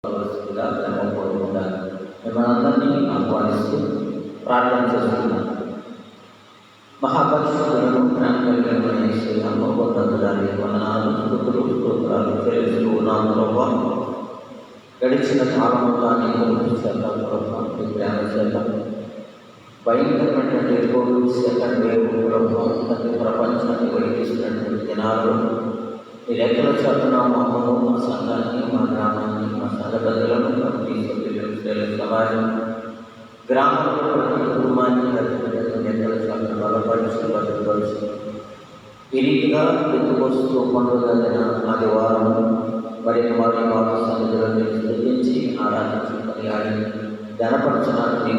కావలసిందిగా ధర్మపూర్వకంగా మిమ్మల్ని ఆహ్వానిస్తూ ప్రార్థన చేస్తున్నాను. మహాపరిశుద్ధులను ప్రేమకలిగిన శ్రీరామదానికి వందనాలు, స్తుతులు, స్తోత్రాలు చెల్లిస్తూ ఉన్నాము ప్రభా. గడిచిన కాలంలో నీకు చేత ప్రభా, మీ ప్రేమ చేత భయంకరమైనటువంటి కోవిడ్ సెకండ్ వేవ్ ప్రభావం ప్రపంచాన్ని వడికిస్తున్నటువంటి దినాలు ఈ లెక్కల చేతన మమ్మల్ని, మా సంఘాన్ని, మా గ్రామాన్ని, మా సంఘ పెద్దలను, ప్రతి సభ్యులు, సమాజం, గ్రామంలో ప్రతి కుటుంబాన్ని లెక్కల చేత బలపరిచి ఈ రీతిగా ఎత్తుకొస్తూ పండుగ ఆదివారం మరి వారి వారి సన్నిధిలో స్థుతించి ఆరాధించి కొనియాడి ఘనపరచడానికి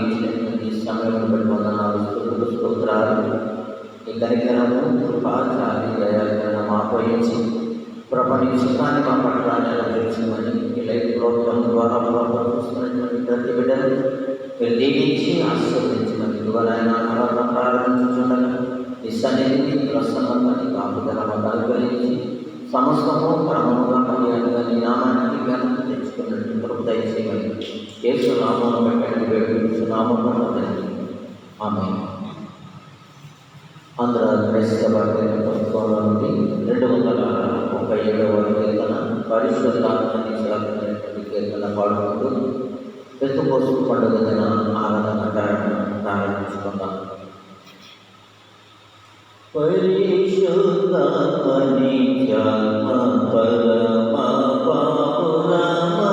ఈ సమయంలో బట్టి వందనాలు, స్తుతులు, స్తోత్రాలు. ఈ కనికరము, కృపా, జాలి, దయాకరణ మాపయించి ప్రభని చిత్తాన్ని మా పట్ల నెరవేర్చమని ఈ లైఫ్ ప్రోగ్రాం ద్వారా చూస్తున్నటువంటి ప్రతి బిడ్డను మీరు దీవించి ఆశీర్వదించమని ఇదిగోనైనా ఆరాధన ప్రారంభించుండగా ఈ సన్నిధిని ప్రసన్నతని కాపుదల అనుగ్రహించి సమస్తము క్రమముగా మర్యాదగా నీ నామానికి ఘనత తెచ్చుకున్నట్టు కృప దయచేయమని యేసు నామమును పెట్టండి వేడుకొంచు నామమున తండ్రి. ఆమేన్. ఆంధ్ర క్రైస్తవ ప్రభుత్వంలో నుండి 237వ కీర్తన పరిశుద్ధాత్మని చేస్తున్నటువంటి కీర్తన పాడుకుంటూ పెంతెకోస్తు పండుగ దిన ఆరాధన ప్రారంభించుకుందాం. పరిశుద్ధాత్మని ధ్యాన పరమా పాపురమా,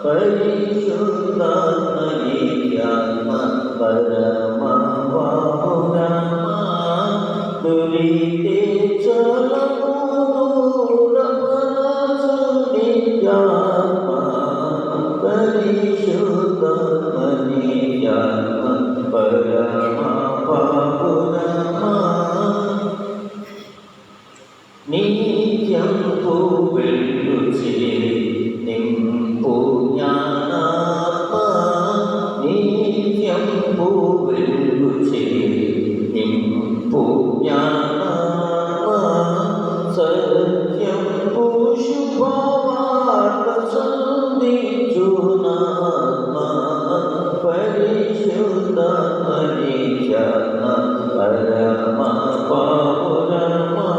పరిశుద్ధాత్మని ధ్యాన పరమా పాపురమా, తులితే చలము దూరపరచుని ధ్యాన, పరిశుద్ధాత్మని ధ్యాన పరమా పాపురమా, నిత్యం వెలుచి నింపు జ్ఞానాత్మ, నిత్యం వెలుచి నింపు జ్ఞానాత్మ, సత్యం శుభవార్త సంధించునాత్మ, పరిశుద్ధాత్మని ధ్యాన పరమా పాపురమా,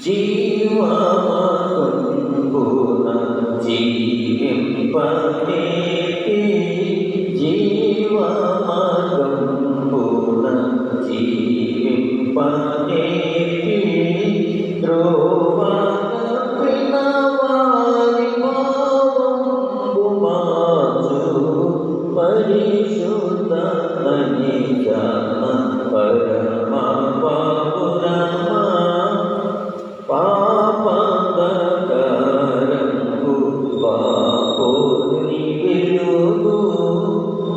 జీవమకుంబున జీవింపనేతి, జీవమకుంబున జీవింపనేతి, ద్రోవతప్పిన వారి పాపంబు మాచు, పరిశుద్ధాత్మని ధ్యాన పరమా పాపురమా, పాపంధకారంబు పాపోని వెలుగు,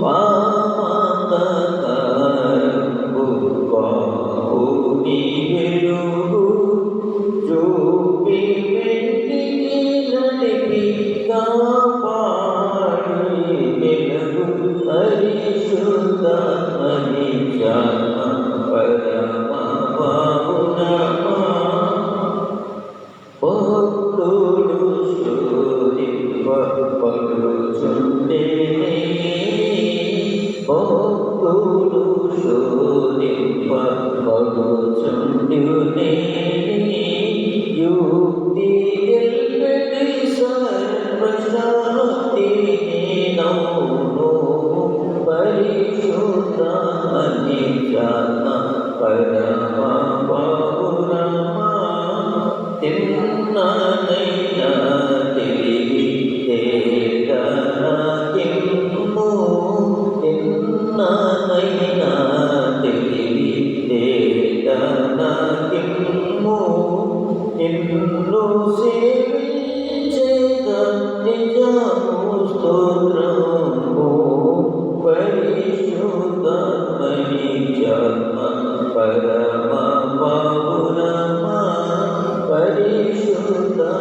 పాపంధకారంబు పాపోని వెలుగు, చూపి వెంటికి నడిపి కాపాడి వెలుగు, పరిశుద్ధాత్మని ధ్యాన పరమా పాపురమా, భక్తుడు శోధింపబడుచుండెనే, భక్తుడు శోధింపబడుచుండునే, యుక్తి ఎల్లటి సర్వశాంతి నౌను, పరిశుద్ధాత్మని ధ్యాన పరమా పాపురమా, తిన్ననైనా తెలివి తేటనాకిమ్ము, తిన్ననైనా తెలివి తేటనాకిమ్ము, నిన్ను సేవించేద నిజము స్తోత్రము, పరిశుద్ధాత్మని ధ్యాన పరమా పాపురమా, పరిశుద్ధాత్మని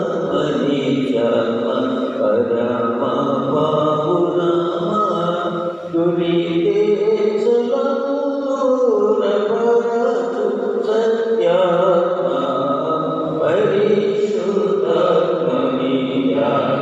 ధ్యాన పరమా పాపురమా, తులితే చలము దూరపరచు సత్యాత్మ, పరిశుద్ధాత్మని ధ్యాన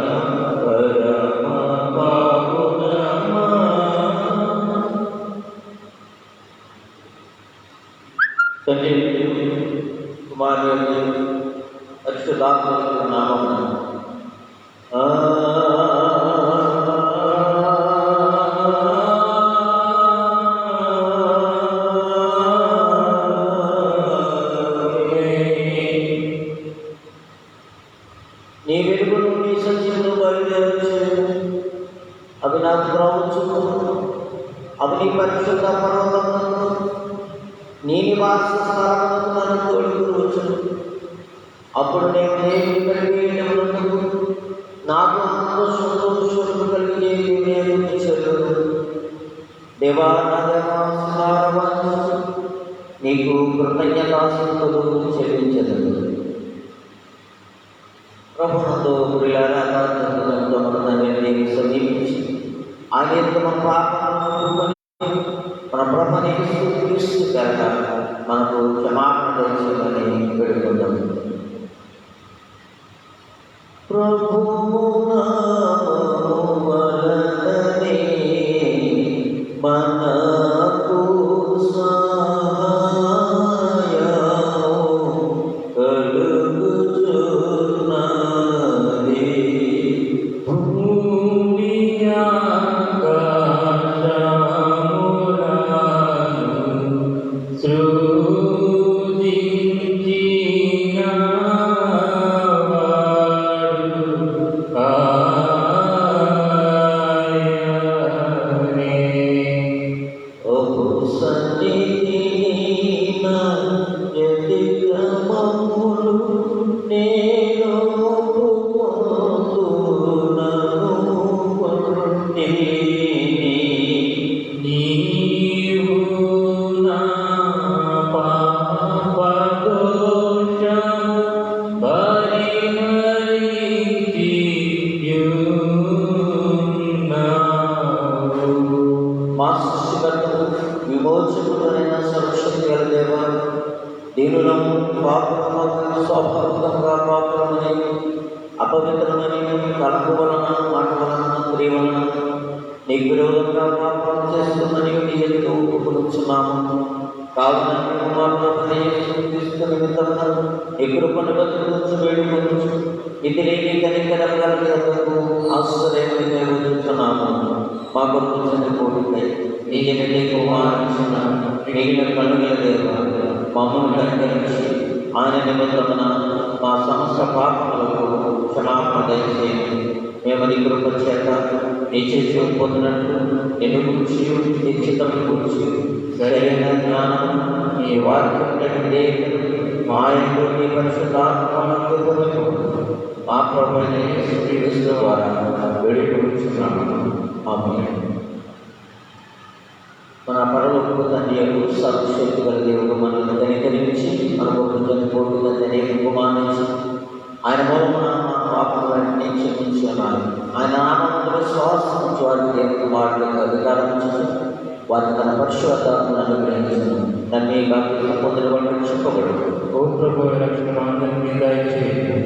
వెలుగును నీ సత్యంలో బయలుదేరచేయము. అవి నాకు త్రోవచ్చును, అవి నీ పరిశుద్ధ పర్వతములను నీ నివాస స్థలములకు నన్ను తోడుకుని వచ్చును. అప్పుడు నేను దేవుని కలిగేటప్పుడు నాకు అందరూ సంతోషము కలిగే నేను చెల్లును. దేవా నా దేవా, నీకు కృతజ్ఞతాస్తుతులు చెల్లించదు. ప్రభునందు ప్రియులారా, మనల్ని సమీపించి ఆయన మన పాపములను మన ప్రభుని క్రీస్తు పేరట మనకు క్షమాపణ దయచేయమని వేడుకుందాం. ప్రభువు నామము వలననే మనకు సహాయము కలుగుచున్నది. భూమి ఆకాశములను సృజించిన విమోచకుడైన సర్వశక్తి గల దేవ, దీనులము పాపములకు స్వాభావికంగా పాపమని అపవిత్రమని తలంపు వలన, మాట వలన, క్రియ వలన నీకు విరోధంగా పాపం చేస్తుందని నీ ఎదుట ఒప్పుకొనుచున్నాము. కావున మేము మా క్రీస్తు నిమిత్తమున నీ కృపను బతుకుచు వేడుకొనుచు ఇది లేని కనికరం గల దేవతకు ఆశ్రయమని మేము చూస్తున్నాము. మా కొరకు చనిపోతున్నాయి నీ ఎదుటే కుమారుచిన మిగిలిన కనుగల దేవ, మమ్మల్ని కనికరించి ఆయన నిమిత్తమున మా సమస్త పాపములకు క్షమాపణ దయచేయండి. మేము నీ కృప చేత నీ చేసి పొందినట్లు నిన్ను గురించి నిశ్చితం గురించి సరైన జ్ఞానం నీ వాక్యం కంటే మా ఇంట్లో నీ పరిశుద్ధాత్మకు మా ప్రభువైన యేసుక్రీస్తు ద్వారా వేడుకొనుచున్నాము. ఆమేన్. మన పరలోకపు తండ్రి యొక్క సర్వశక్తి గల దేవుడు మనల్ని కనికరించి మన కొరకు చనిపోతున్న అనేక కుమారించి ఆయన మూలమున మా పాపములన్నీ క్షమించి అన్నారు. ఆయన నామములో శ్వాసం వారి దేవుడు వారి యొక్క అధికారం చేసి వారి తన పరిశుద్ధాత్మను అనుగ్రహించను. నన్ను కాకుండా పొందిన వాళ్ళు చెప్పబడు. ఓ ప్రభు రక్షణ అందరినీ దయచేయండి.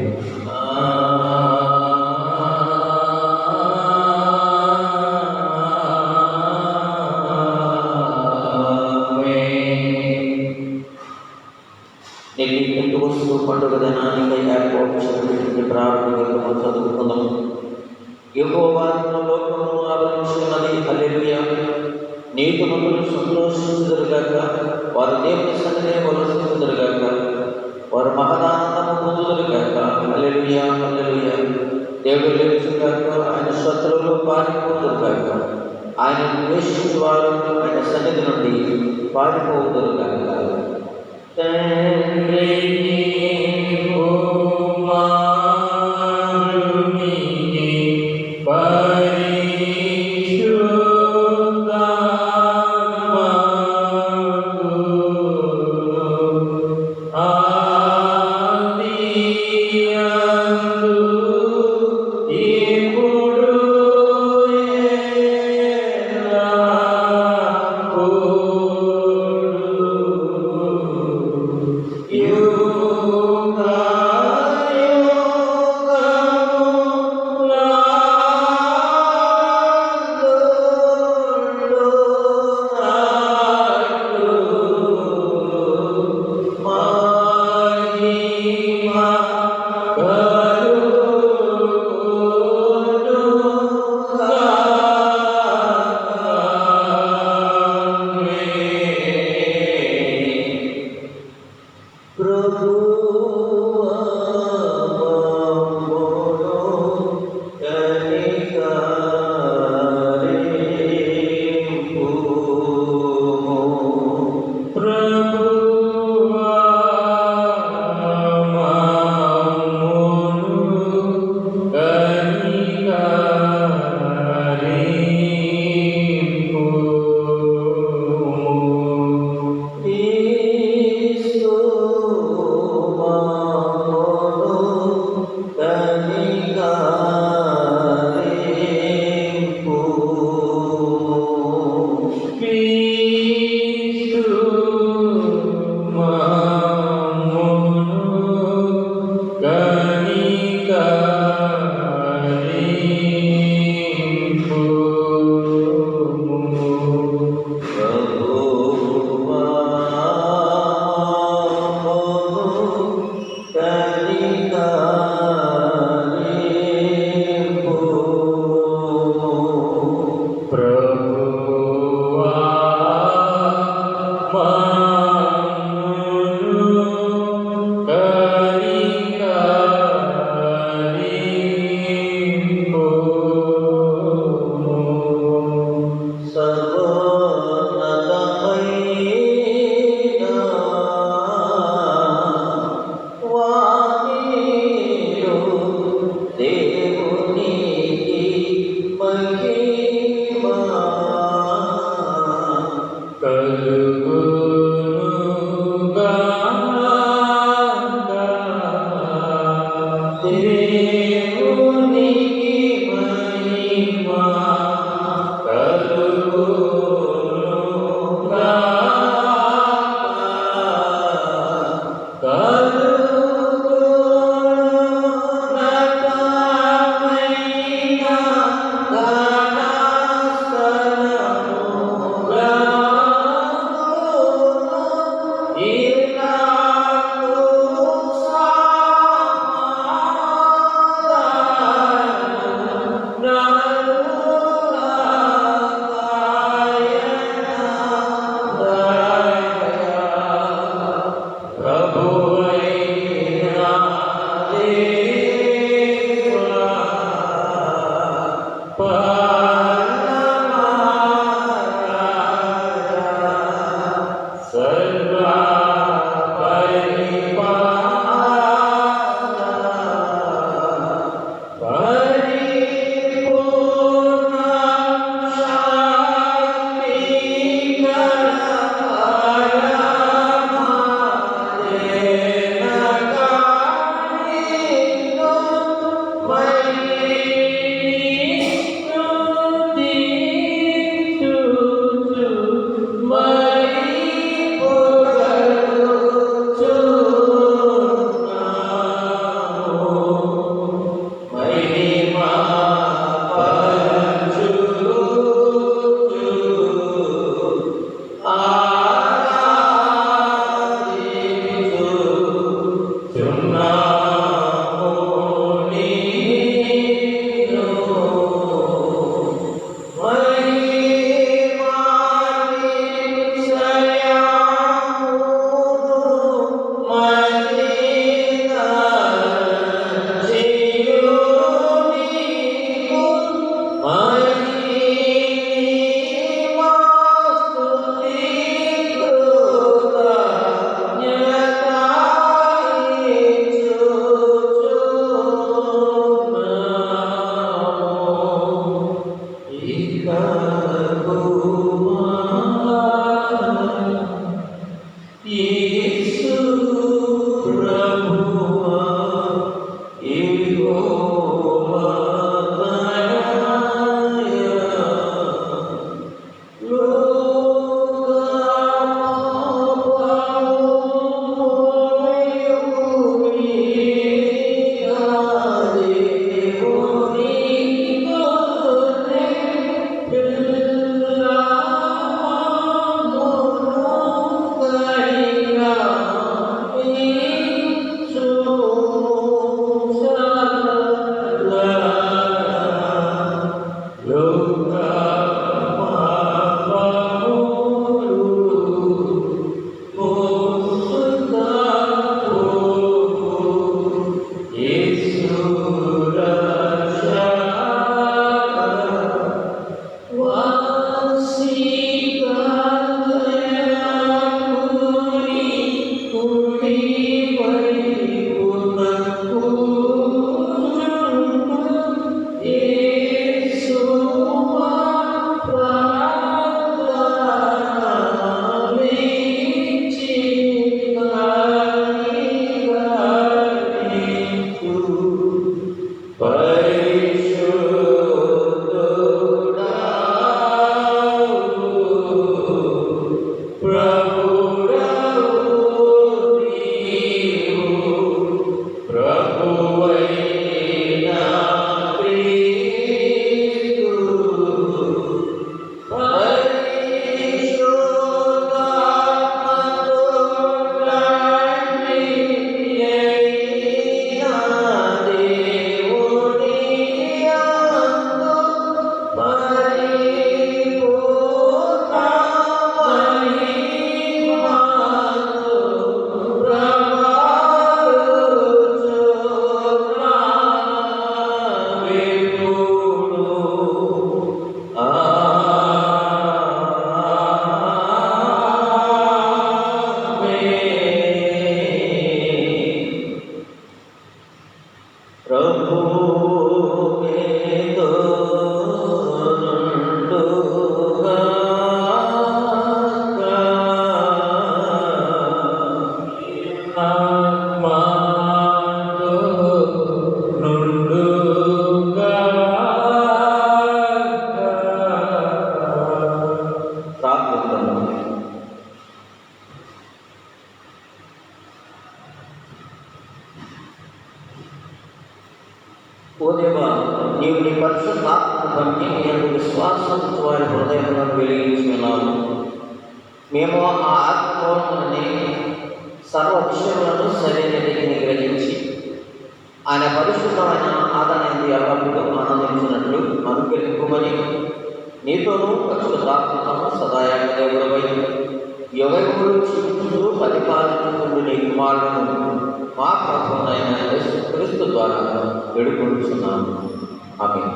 పండుగ దినానికి ఏర్పాటు చేసినటువంటి ప్రారంభంగా చదువుకుందాము. యెహోవా లోకమును ఆవరించున్నది. హల్లెలూయా. నీతిమంతులు సంతోషించుదురుగాక, వారు దేవుని సన్నిధిని వలసించుదురుగాక, వారు మహదానందము పొందుదురుగాక. హల్లెలూయా, హల్లెలూయా. దేవుడు లేచుగాక, ఆయన శత్రువులు పారిపోదురుగాక, ఆయన ద్వేషించు వారు ఆయన సన్నిధి నుండి పారిపోదురుగాక. You నీవు నీ పరిశుద్ధాత్మను పంపి నేను విశ్వాసం వారి హృదయములను వెలిగించున్నాము. మేము ఆ ఆత్మని సర్వ విషయములను సరైన రీతిని గ్రహించి ఆయన పరిశుద్ధమైన ఆదరణి ఎల్లప్పుడూ ఆనందించినట్లు అనుగ్రహింపుమని నీతోనూ పరిశుద్ధాత్మను సదాయాగ దేవుడవై యుగములు చూపుతూ పరిపాలించుకుంటూ నీ కుమారులను మా ప్రభువైన యేసుక్రీస్తు ద్వారా వేడుకొంటున్నాము. ఆమేన్.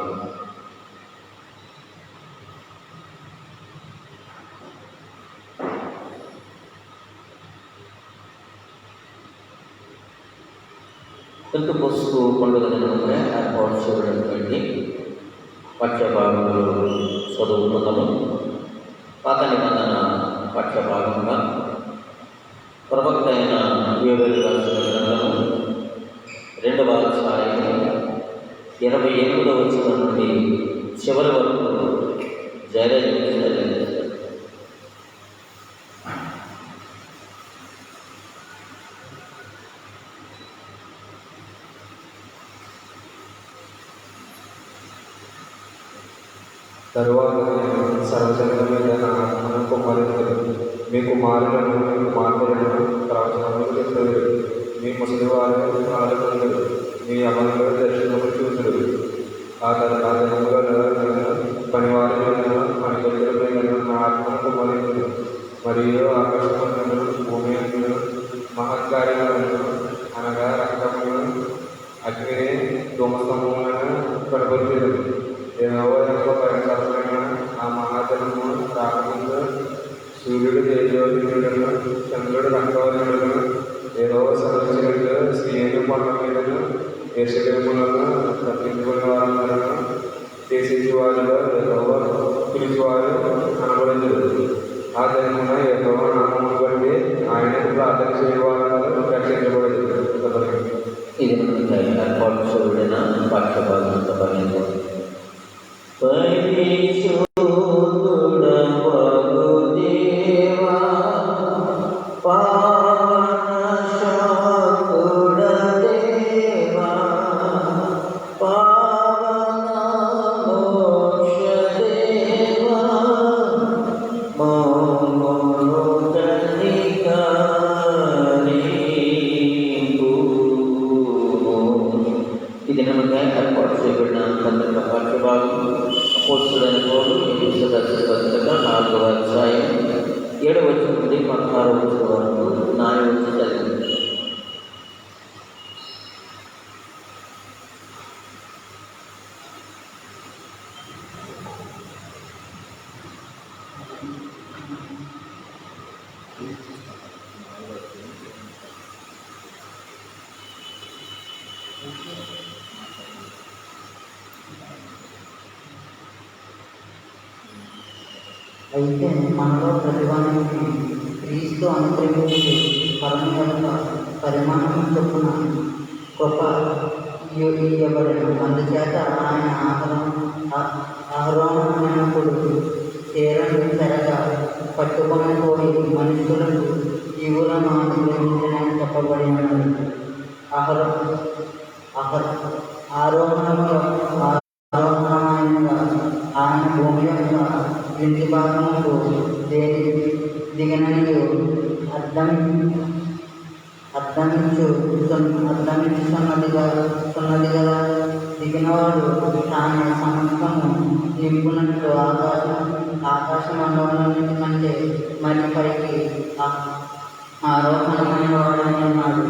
పెంతెకోస్తు పండుగ దినమున ఏర్పాటు చేయబడినటువంటి పాఠ్యభాగంలో చదువుకుందాము. పాత నిబంధన పాఠ్యభాగంగా ప్రవక్త అయిన యోవేలు రాసిన గ్రంథము 2వ అధ్యాయం 28వ వచనం నుండి చివరి వరకు జరిగింది. తరువాత నేను సర్వజనుల మీద నా ఆత్మను కుమ్మరించెదను. మీ కుమారులను మీ కుమార్తెలను ప్రవచనములు చెప్తారు. మీ ముసలివారు ఆలోచనలు, మీ అమలు దర్శనములు చూతురు. ఆ దినములలో పనివారి మీద పనిగతుల మీద నా ఆత్మను కుమ్మరించెదను. మరియు ఆకాశములను భూమి అందును మహత్కార్యములను అనగా రక్తములను అగ్ని ధూమస్తంభములను కనబరిచెదను. యెహోవా భయంకరమైన ఆ మహాదినము రాకముందు సూర్యుడు తేజోదీనుడను చంద్రుడు రక్తవర్ణుడను యెహోవా సర్వశక్తుడు సీయోను కొండ మీదను యెరూషలేములను తప్పించుకున్న వారందరూ చేసేసి వారిలో యెహోవా పిలిచివారు కనబడదు. ఆ దినమున యెహోవా నామమును బట్టి ఆయనకు ప్రార్థన చేయవారందరూ రక్షించబడదు. ఇది ఏర్పాటు చేయబడిన పాఠ్యభాగంతో పనిలో ఈ దినముగా ఏర్పాటు చేయబడిన పత్రిక పాఠ్యభాగం అపోస్తలుడైన పౌలు ఎఫెసు రాసిన పత్రిక 4వ అధ్యాయం 7వ వచనం నుండి 16వ వచనం వరకు నాయ వచ్చి చదివింది. అయితే మనలో ప్రతివానికి క్రీస్తు అనుగ్రహించి పరమ యొక్క పరిమాణం చొప్పున గొప్ప ఇవ్వబడిన. అందుచేత ఆయన ఆరోహణమైనప్పుడు చీరను తెరగా పట్టుకొని పోయి మనుషులకు జీవులను అనుగ్రహించని చెప్పబడినది. ఆరోహణమైన ఆయన భూమి యొక్క ఇంటి భాగముకు దిగనని అర్థమించుతున్నది గల దిగినవాడు తాను సమస్తము నింపునట్లు ఆకాశ మండలం కంటే మరి పైకి ఆరోహణమైన వాడని ఉన్నాడు.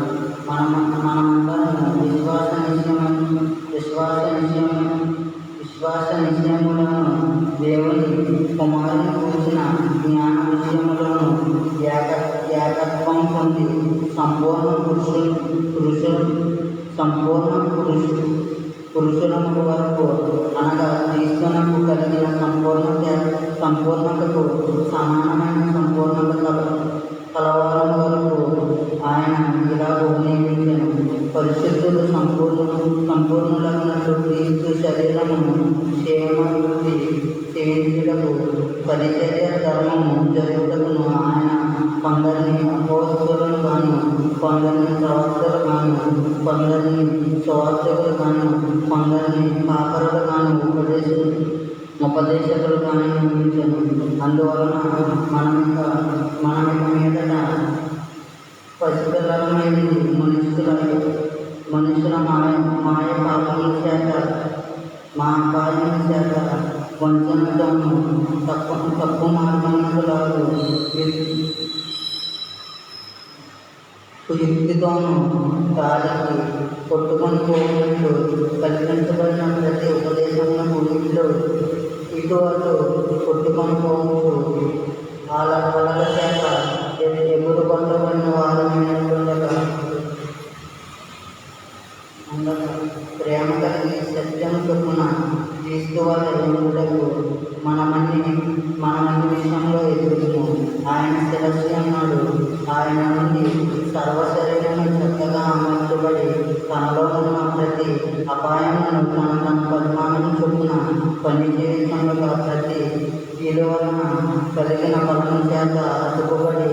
మనమందరం విశ్వాస నిశ్చయములను దేవుని కుమారుని కూర్చిన జ్ఞాన విషయములను ఏకత్వం పొంది సంపూర్ణ పురుషులకు వరకు అనగా క్రీస్తునకు కలిగిన సంపూర్ణతకు సమానమైన సంపూర్ణత కలవరం వరకు ఆయన ఇలా నియమించను. పరిశుద్ధులు సంపూర్ణులైనట్లు క్రీస్తు శరీరమును క్షేమాభివృద్ధి చేయించుటకు పరిచర్య ధర్మము జరుగుటకును ఆయన కొందరిని అపోస్తలులను గాను, కొందరిని ప్రవక్తలు గాను, కొందరిని సువార్తికులు గాను, కొందరిని కాపరులు కానీ ఉపదేశకులు కానీ నియమించను. అందువలన మనమిక మీదట పసిపిల్లలమైంది మనుషుల మాయ పాపముల చేత మా అపాయముల చేత వంచనతోనూ తప్పు మార్గములకు కుయుక్తితోనూ కాలికి కొట్టుకొని పోయినట్లు కల్పించబడిన ప్రతి ఉపదేశములకు ఇటు అటు కొట్టుకొని పోవచ్చు. వాళ్ళ చేత ఎగురు పొందబడిన వారమైనట్లుండగా ప్రేమ కలిగి సత్యం చొప్పున క్రీస్తు వల్ల ఎదుగుటకు మనమన్ని విషయంలో ఎదుగుతాము. ఆయన శిరస్సు అన్నాడు. ఆయన నుండి సర్వశరీరము చక్కగా అమర్చబడి తనలో ఉన్న ప్రతి అపాయములను తన పరిమాణం చొప్పున పనిచేయుచుండగా ప్రతి వీలు వలన కలిగిన బలం చేత అతుకుబడి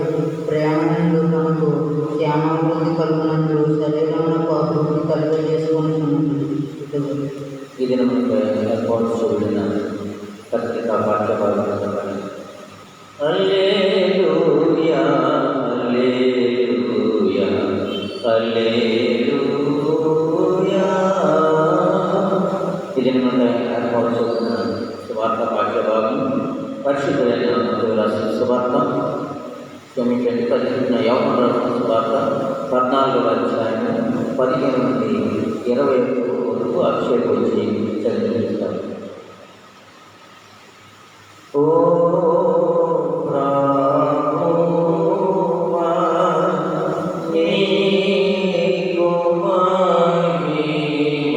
ప్రేమ నుండి తనకు క్షేమాభివృద్ధి కలుగునట్లు శరీరములకు అభివృద్ధి కలుగజేసుకుంటున్నాడు. ఇది మనకు ఏర్పాటు చూడిన పత్రిక పాఠ్యభాగం. హల్లెలూయా హల్లెలూయా హల్లెలూయా. ఇది మనకు ఏర్పాటు చూడిన సువార్త పాఠ్యభాగం. పరిశుద్ధులైన రాసిన సువార్త క్షమించండి, పరిశుద్ధ యోహాను రాసిన సువార్త 14వ అధ్యాయం 15 నుండి 21 వరకు అక్షయకు వచ్చి చదివిస్తారు. ఓ ప్రభువా నీకు మహిమ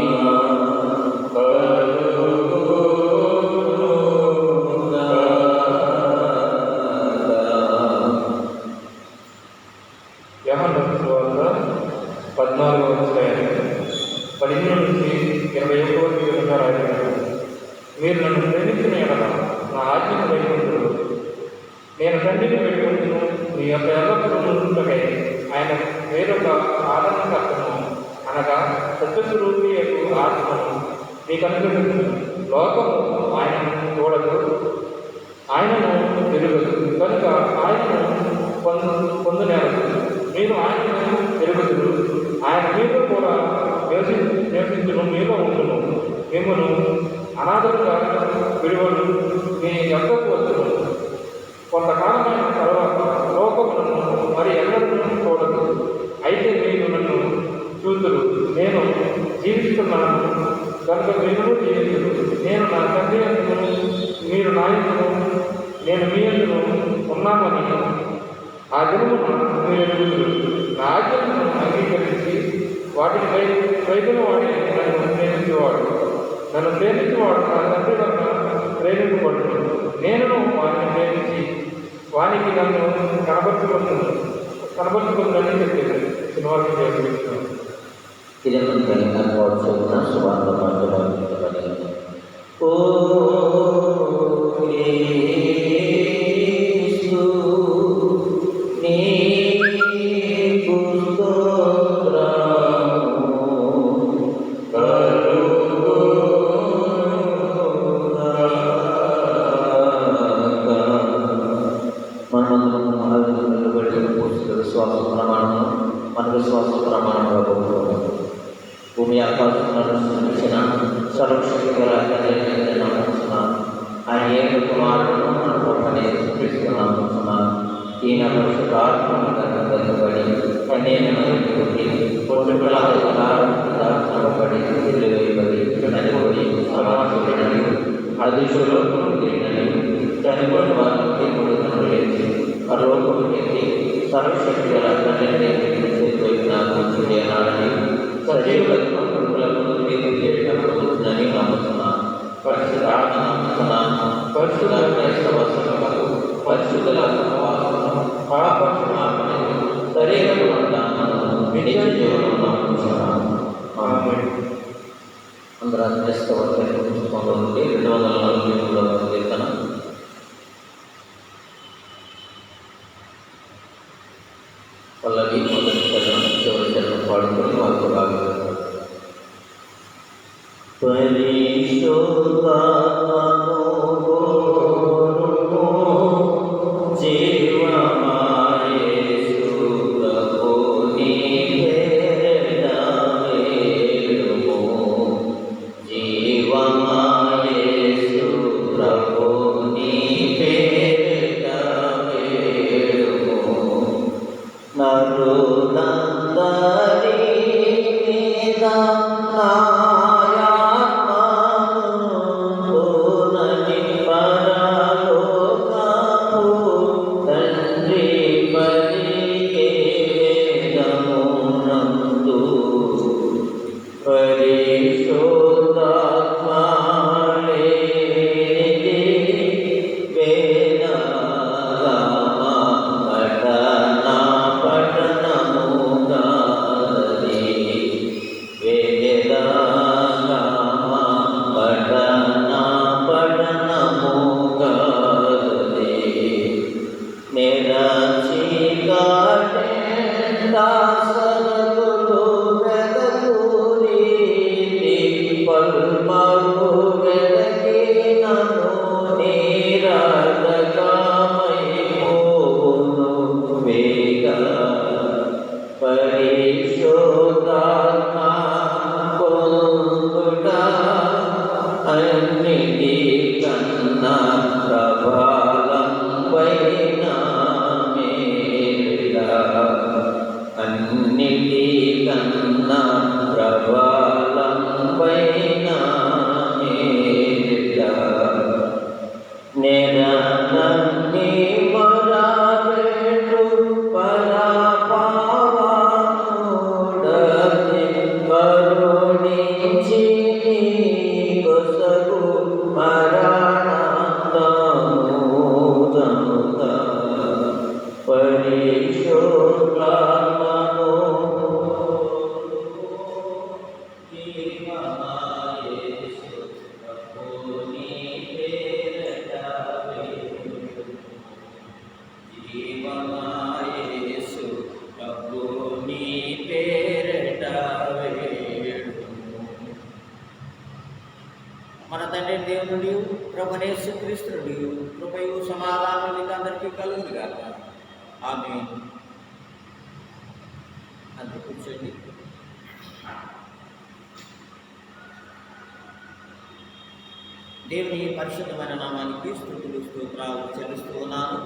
యోహాను రాసిన సువార్త 14వ అధ్యాయం 15 నుంచి 21 వరకు విధంగా రాయబడినది. మీరు నన్ను ప్రేమించిన ఎడల నా ఆజ్ఞను వైకుంటుడు. నేను తండ్రిని వేడుకుంటును, మీ యొక్క ఎల్లప్పుడూ ఉంటుండకై ఆయన వేరొక ఆదరణకర్తను అనగా సత్యస్వరూపి యొక్క ఆత్మను మీకు అనుగ్రహించును. లోకము ఆయనను చూడదు, ఆయనను ఎరుగదు, కనుక ఆయనను పొందనేరదు. మీరు ఆయనను ఎరుగుదురు, ఆయన మీతో కూడా నివసించును, మీలో ఉండును. మిమ్మను అనాథలుగా విడువను, మీ యొక్కకు వచ్చును. కొంతకాలమైన తర్వాత లోకములను మరి ఎన్నడూ చూడదు. అయితే మీరు నన్ను చూతురు, నేను జీవిస్తున్నాను కనుక మీరు జీవితులు. నేను నా తండ్రి అందును, మీరు నా యందును, నేను మీ యందును ఉన్నామని ఆ దినమున మీరు ఎరుగుదురు. నా ఆజ్ఞలను అంగీకరించి వాటిని వైపున వాడి నన్ను ప్రేమించేవాడు. నన్ను ప్రేమించేవాడు నా తండ్రి వలన ప్రేమింపబడును. నేను వారిని ప్రేమించి వానికి నన్ను కనబరుచుకుందని చెప్పేది. సినిమాకి చేస్తున్నాను. ఇది మనకు ఏర్పాటు చూసిన సువార్త పాఠ్యభాగం. ఓ యేసు నీకు మన విశ్వాస ప్రమాణంగా పొందుతాము. భూమి ఆకాశములను సృష్టించిన సర్వశక్తి గల ఆయన ఏ కుమారులను మన గొప్పనే సృష్టిస్తున్నాము. ఈయన పరిశుద్ధాత్మను కనుగొనబడి పొట్టుబడి చనిపోయి సమాజపడినని అదృశ్యులో తిరిగినని చనిపోయిన వారికి కొడుకును లేచి పరలోకము ఎత్తి సర్వశక్తి గల తండ్రిని చేయాలని సజీవులకు తీర్పు చేయడానికి నమ్ముతున్నాను. పరిశుద్ధుల శరీరం నిత్య జీవనం నమ్ముతున్నాను. అందరూ క్రైస్తవ పుస్తకంలో నుండి 243వ కీర్తన. పల్లవి మొదటి చరణం చివరి చరణం పాడుకొని వాళ్ళతో భాగంగా పరిశుద్ధాత్మను కోరుము, జీవమాయేసు ప్రభుని పేరిట వేడుము. జీవమాయేసు ప్రభుని పేరిట వేడుము. నరులందరి మీద మన తండ్రి దేవుని ప్రభువైన యేసుక్రీస్తు నుండి కృపయు సమాధానం మీకు అందరికీ కలుగును గాక. ఆమేన్. అందరూ కూర్చోండి. దేవుని పరిశుద్ధమైన నామానికి స్తుతులు స్తోత్రాలు చెల్లిస్తూ ఉన్నాను.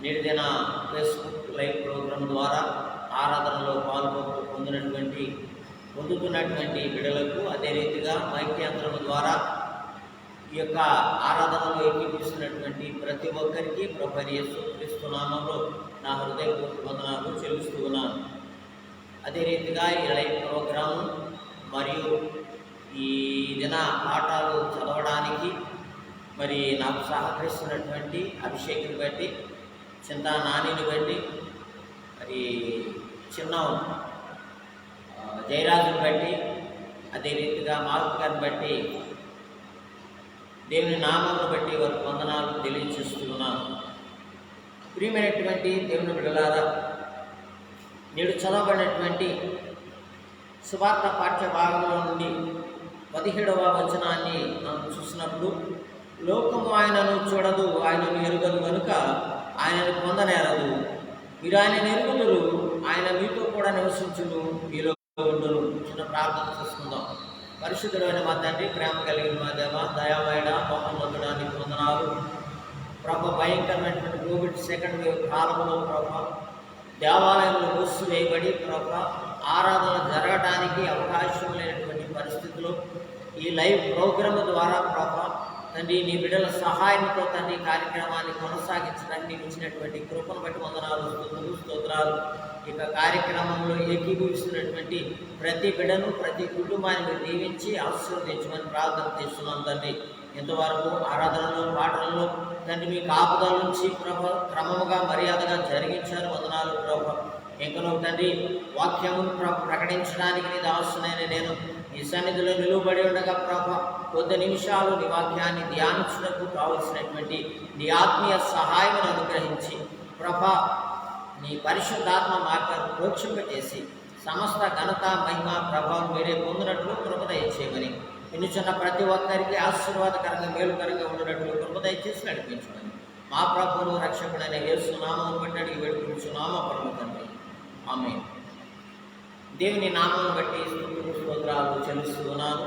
నేటి దిన ఫేస్బుక్ లైవ్ ప్రోగ్రాం ద్వారా ఆరాధనలో పొందుతున్నటువంటి బిడ్డలకు, అదే రీతిగా మైక్ యంత్రం ద్వారా ఈ యొక్క ఆరాధనలో ఏకీపిస్తున్నటువంటి ప్రతి ఒక్కరికి ప్రభువైన యేసుక్రీస్తు నామములో నా హృదయపూర్వక వందనాలు చెల్లిస్తూ ఉన్నాను. అదే రీతిగా ఈ లైవ్ ప్రోగ్రాము మరియు ఈ దిన పాఠాలు చదవడానికి మరి నాకు సహకరిస్తున్నటువంటి అభిషేక్ని బట్టి, చింతా నానిని బట్టి, మరి చిన్న జయరాజుని బట్టి, అదే రీతిగా మార్క్ గారిని బట్టి, దేవుని నామాలను బట్టి వారికి వందనాలు తెలియజేస్తున్నాను. ప్రియమైనటువంటి దేవుని బిడ్డలారా, నేడు చదవబడినటువంటి సువార్త పాఠ్య భాగంలో నుండి 17వ వచనాన్ని మనం చూసినప్పుడు, లోకము ఆయనను చూడదు, ఆయనను ఎరుగదు కనుక ఆయనను పొందనేరదు. మీరు ఆయన ఎరుగుదురు, ఆయన మీతో కూడా నివసించును, మీలో ఉండును. చిన్న ప్రార్థన చేసుకుందాం. పరిశుద్ధుడైన మా తండ్రి, ప్రేమ కలిగిన మా దేవ, దయామయుడ, మహోన్నతుడానికి వందనాలు. ప్రభు, భయంకరమైనటువంటి కోవిడ్ సెకండ్ వేవ్ కాలంలో ప్రభు దేవాలయంలో మూసివేయబడి ప్రభు ఆరాధన జరగడానికి అవకాశం లేనటువంటి పరిస్థితుల్లో ఈ లైవ్ ప్రోగ్రాం ద్వారా ప్రభు తండ్రి నీ బిడ్డల సహాయంతో తండ్రి కార్యక్రమాన్ని కొనసాగించడానికి నీకు ఇచ్చినటువంటి కృపను బట్టి వందనాలు, స్తోత్రాలు. ఇక కార్యక్రమంలో ఏకీభవిస్తున్నటువంటి ప్రతి బిడ్డను, ప్రతి కుటుంబాన్ని మీరు దీవించి ఆశీర్వదించమని ప్రార్థన చేస్తున్నాం తండ్రి. ఇంతవరకు ఆరాధనలో, పాటలలో తండ్రి మీ కాపుదల నుంచి ప్రభు క్రమముగా మర్యాదగా జరిగించారు. వందనాలు ప్రభు. ఇంకనూ తండ్రి వాక్యమును ప్రకటించడానికి నీ దాసునైన నేను ఈ సన్నిధిలో నిలువబడి ఉండగా ప్రభు కొద్ది నిమిషాలు నీ వాక్యాన్ని ధ్యానించుటకు కావలసినటువంటి నీ ఆత్మీయ సహాయమును అనుగ్రహించి ప్రభ నీ పరిశుద్ధాత్మ మార్గాన్ని ప్రోక్షింపజేసి సమస్త ఘనత మహిమ ప్రభావం మీరే పొందినట్లు కృప దయచేయమని వినుచున్న ప్రతి ఒక్కరికి ఆశీర్వాదకరంగా మేలుకరంగా ఉండినట్లు కృప దయచేసి నడిపించమని మా ప్రభువును రక్షకుడైన యేసు నామమును బట్టి అడిగి వేడుకుంటున్నాము పరమ తండ్రి. ఆమేన్. దేవుని నామమును బట్టి స్తుతులు స్తోత్రాలు చెల్లిస్తూ ఉన్నాను.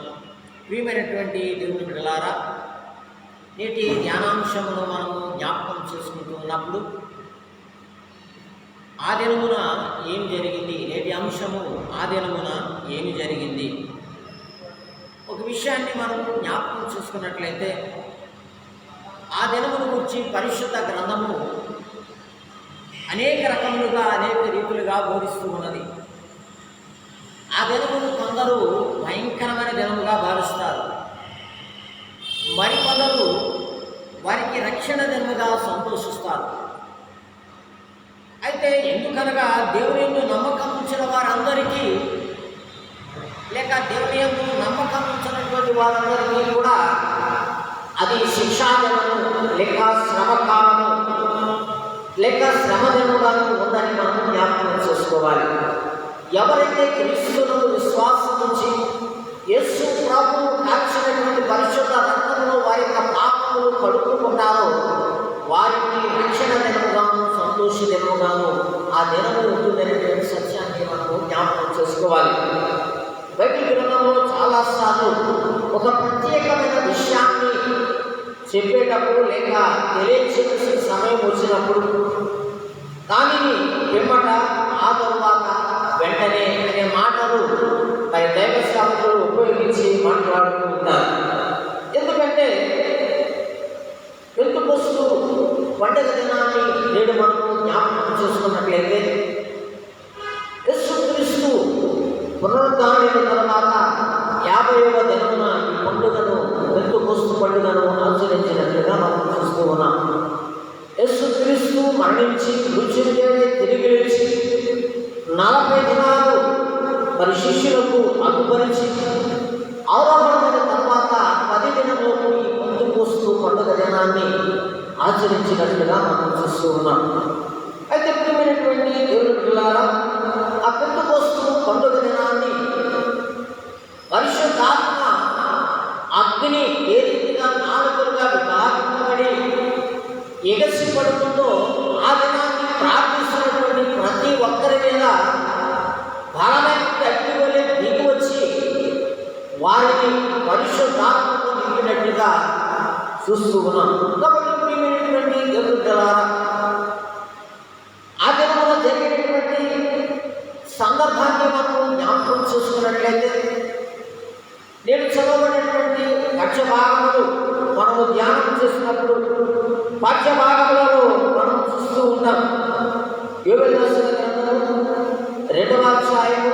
ప్రియమైనటువంటి దేవుని బిడ్డలారా, నేటి ధ్యానాంశమును మనము జ్ఞాపకం చేసుకుంటూ ఉన్నప్పుడు ఆ దినమున ఏం జరిగింది, నేటి అంశము ఆ దినమున ఏమి జరిగింది. ఒక విషయాన్ని మనం జ్ఞాపకం చేసుకున్నట్లయితే ఆ దినమును గురించి పరిశుద్ధ గ్రంథము అనేక రకములుగా అనేక రీతులుగా బోధిస్తూ ఉన్నది. ఆ దినమును కొందరు భయంకరమైన దినముగా భావిస్తారు, మరికొందరు వారికి రక్షణ దినముగా సంతోషిస్తారు. అయితే ఎందుకనగా దేవుని యందు నమ్మకం ఉంచిన వారందరికీ, లేక దేవుని యందు నమ్మకం ఉంచినటువంటి వారందరికీ కూడా అది శిక్షాదినము లేక శ్రమకాలము లేక శ్రమదినముగాను ఉందని మనం జ్ఞాపకం చేసుకోవాలి. ఎవరైతే క్రీస్తును విశ్వాసం నుంచి యేసు ప్రభువు కార్చినటువంటి పరిశుద్ధ రక్తములో వారి యొక్క పాపములు కడుక్కుంటారో వారికి రక్షణ దినముగాను సంతోష దినముగాను ఆ దినము ఉంటుందనేటువంటి సత్యాన్ని మనము జ్ఞాపకం చేసుకోవాలి. బైబిల్ గ్రంథంలో చాలాసార్లు ఒక ప్రత్యేకమైన విషయాన్ని చెప్పేటప్పుడు లేక తెలియచేసిన సమయం వచ్చినప్పుడు దానిని వెంబట ఆ తరువాత వెంటనే అనే మాటలు మరి దైవ సేవకులు ఉపయోగించి మాట్లాడుతూ ఉంటారు. ఎందుకంటే పెంతెకొస్తు పండుగ దినాన్ని నేడు మనము జ్ఞాపకం చేసుకున్నట్లయితే యేసుక్రీస్తు పునరుద్ధానమైన తర్వాత 50వ దినమున ఈ పండుగను పెంతెకొస్తు పండుగను ఆచరించినట్లుగా మనం చూస్తూ ఉన్నాం. యేసుక్రీస్తు మరణించి మృత్యుంజయుడై తిరిగి లేచి 40 దినాలు మరి శిష్యులకు అగుపరిచి ఆరోహణమైన తర్వాత 10 దినములకు ఈ పెంతెకొస్తు పండుగ దినాన్ని ఆచరించినట్లుగా మనం చూస్తూ ఉన్నాం. అయితే ప్రియమైనటువంటి దేవుని పిల్లారా, ఆ పెంతెకొస్తు పండుగ దినాన్ని పరిశుద్ధాత్మ అగ్ని ఏ రీతిగా నాలుగులుగా విభాగింపబడి ఎగసి పడుతుందో ఆ దినాన్ని ప్రార్థిస్తున్నటువంటి ప్రతి ఒక్కరి మీద బలమైన అగ్ని వలె దిగి వచ్చి వారిని పరిశుద్ధాత్మకు నింపినట్లుగా చూస్తూ ఉన్నాం. కాబట్టి ప్రియమైనటువంటి దేవుని పిల్లారా, ఆ దినమున జరిగినటువంటి సందర్భాన్ని మనం జ్ఞాపకం చేసుకున్నట్లయితే నేను చదవబడినటువంటి పాఠ్యభాగములు మనము ధ్యానం చేసినప్పుడు పాఠ్యభాగములలో మనం చూస్తూ ఉన్నాం. యోవేలు రాసిన గ్రంథము 2వ అధ్యాయము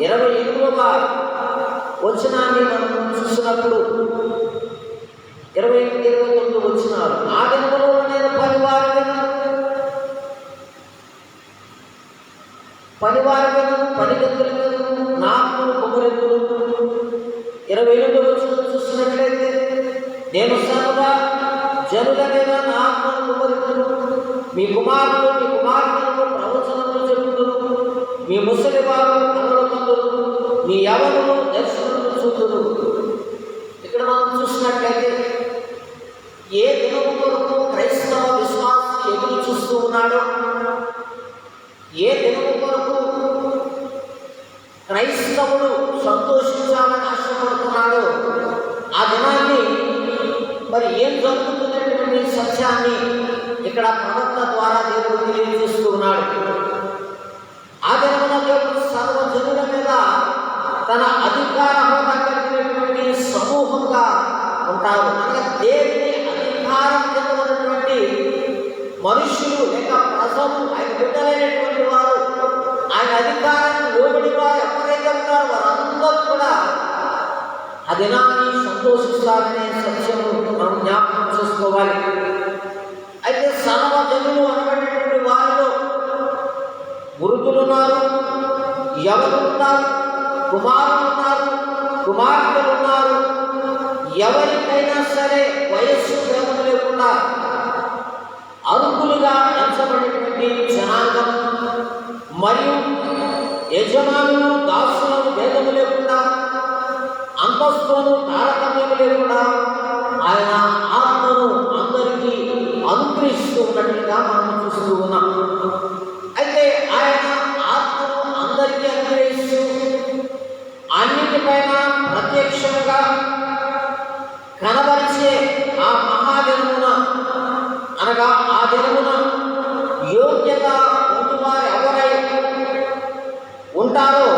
28వ వచనాన్ని మనం చూసినప్పుడు 28, 29 వచనాలు, ఆ దినములో నేను పనివారి మీద పనిగంతుల మీద నాకు కుమరెత్తులు. 28వ వచనం చూసినట్లయితే నేను సర్వ జనుల మీద నాకు కుమరెత్తులు, మీ కుమారులు మీ కుమార్తెలు ప్రవచనములు చెప్పుదురు, మీ ముసలి వారు కనుల కందురు, మీ యవనులు దర్శనములు చూతురు. ఇక్కడ మనం చూసినట్లయితే ఏ దినము కొరకు క్రైస్తవ విశ్వాసం ఎదురు చూస్తూ ఉన్నాడో, ఏ దినము కొరకు క్రైస్తవుడు సంతోషించాలని ఆశపడుతున్నాడో ఆ దినాన్ని మరి ఏం జరుగుతున్నటువంటి సత్యాన్ని ఇక్కడ ప్రవక్త ద్వారా దేవుడు తెలియజేస్తూ ఉన్నాడు. ఆ దినమున దేవుడు సర్వజనుల మీద తన అధికార హోదా కలిగినటువంటి సమూహంగా ఉంటారు. అనగా దేవుని అధికారం కింద ఉన్నటువంటి మనుషులు లేక ప్రజలు, ఆయన బిడ్డలైనటువంటి వారు, ఆయన అధికారాన్ని లోబడి వారు ఎవరైతే ఉన్నారో వారందరూ కూడా ఆ దినాన్ని సంతోషిస్తారనే సత్యము మనం జ్ఞాపకం చేసుకోవాలి. అయితే సర్వజనులు అనబడినటువంటి వారిలో వృద్ధులు ఉన్నారు, యవనులు ఉన్నారు, కుమారులు ఉన్నారు, కుమార్తెలు ఉన్నారు. ఎవరికైనా సరే వయస్సు భేదం లేకుండా అర్హులుగా ఎంచబడినటువంటి జనాంగం మరియు యజమానులు దాసులను భేదము లేకుండా, అంతస్తును తారతమ్యం లేకుండా ఆయన ఆత్మను అందరికీ అనుగ్రహిస్తూ ఉన్నట్లుగా మనం చూస్తూ ఉన్నాం. అయితే ఆయన ఆత్మను అందరికీ అనుగ్రహిస్తూ అన్నిటిపైన ప్రత్యక్షంగా కనబరిచే ఆ మహాదినమున, అనగా ఆ దినమున యోగ్యత పొందువారు ఎవరై ఉంటారో,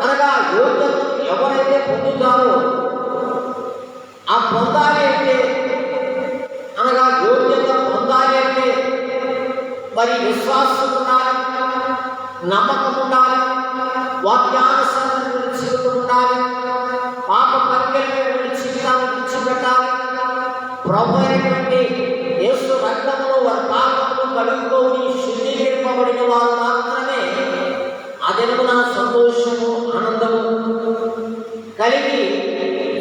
అనగా యోగ్యత ఎవరైతే పొందుతారో, ఆ పొందాలి అంటే, అనగా యోగ్యత పొందాలి అంటే మరి విశ్వాసం ఉండాలి, నమ్మకం ఉండాలి, వాక్యానుసారమైన జీవితం ఉండాలి, పాప పరికరమైన జీవితాన్ని విడిచిపెట్టాలి. ప్రభు అయినటువంటి యేసు రక్తంలో వారి పాపములు కడుక్కొని శుద్ధీకరింపబడిన వారు మాత్రమే ఆ దినమున సంతోషము, ఆనందము కలిగి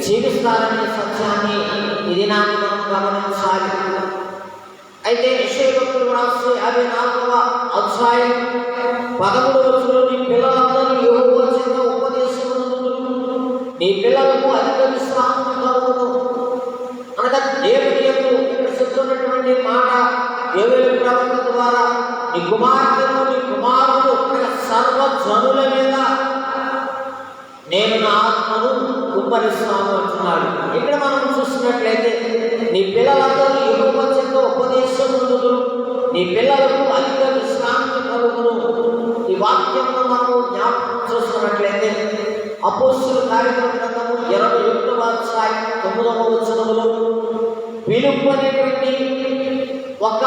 జీవిస్తారనే సత్యాన్ని ఇది నాటి మనం గమనించాలి. అయితే యెషయా భక్తుడు రాసే 54వ అధ్యాయం 13వ వచనంలో, నీ పిల్లలందరూ యెహోవా చేత ఉపదేశమునందును నీ పిల్లలకు అధిక విశ్రాంతి కలుగును. అనగా దేవుని యందు ఇక్కడ చెప్తున్నటువంటి మాట యోవేలు ప్రవక్త ద్వారా, నీ కుమార్తెలు నీ కుమారులు సర్వజనుల మీద నేను నా ఆత్మను కుమ్మరిస్తాను అంటున్నాడు. ఇక్కడ మనం చూసినట్లయితే నీ పిల్లలందరూ యెహోవా చేత ఉపదేశమునందును నీ పిల్లలకు అధిక విశ్రాంతి కలుగును. ఈ వాక్యంలో మనం జ్ఞాపకం చూస్తున్నట్లయితే అపోస్తలుల కార్యక్రమ గ్రంథము 21వ అధ్యాయం 9వ వచనములో ఫిలిప్పు అనేటువంటి ఒక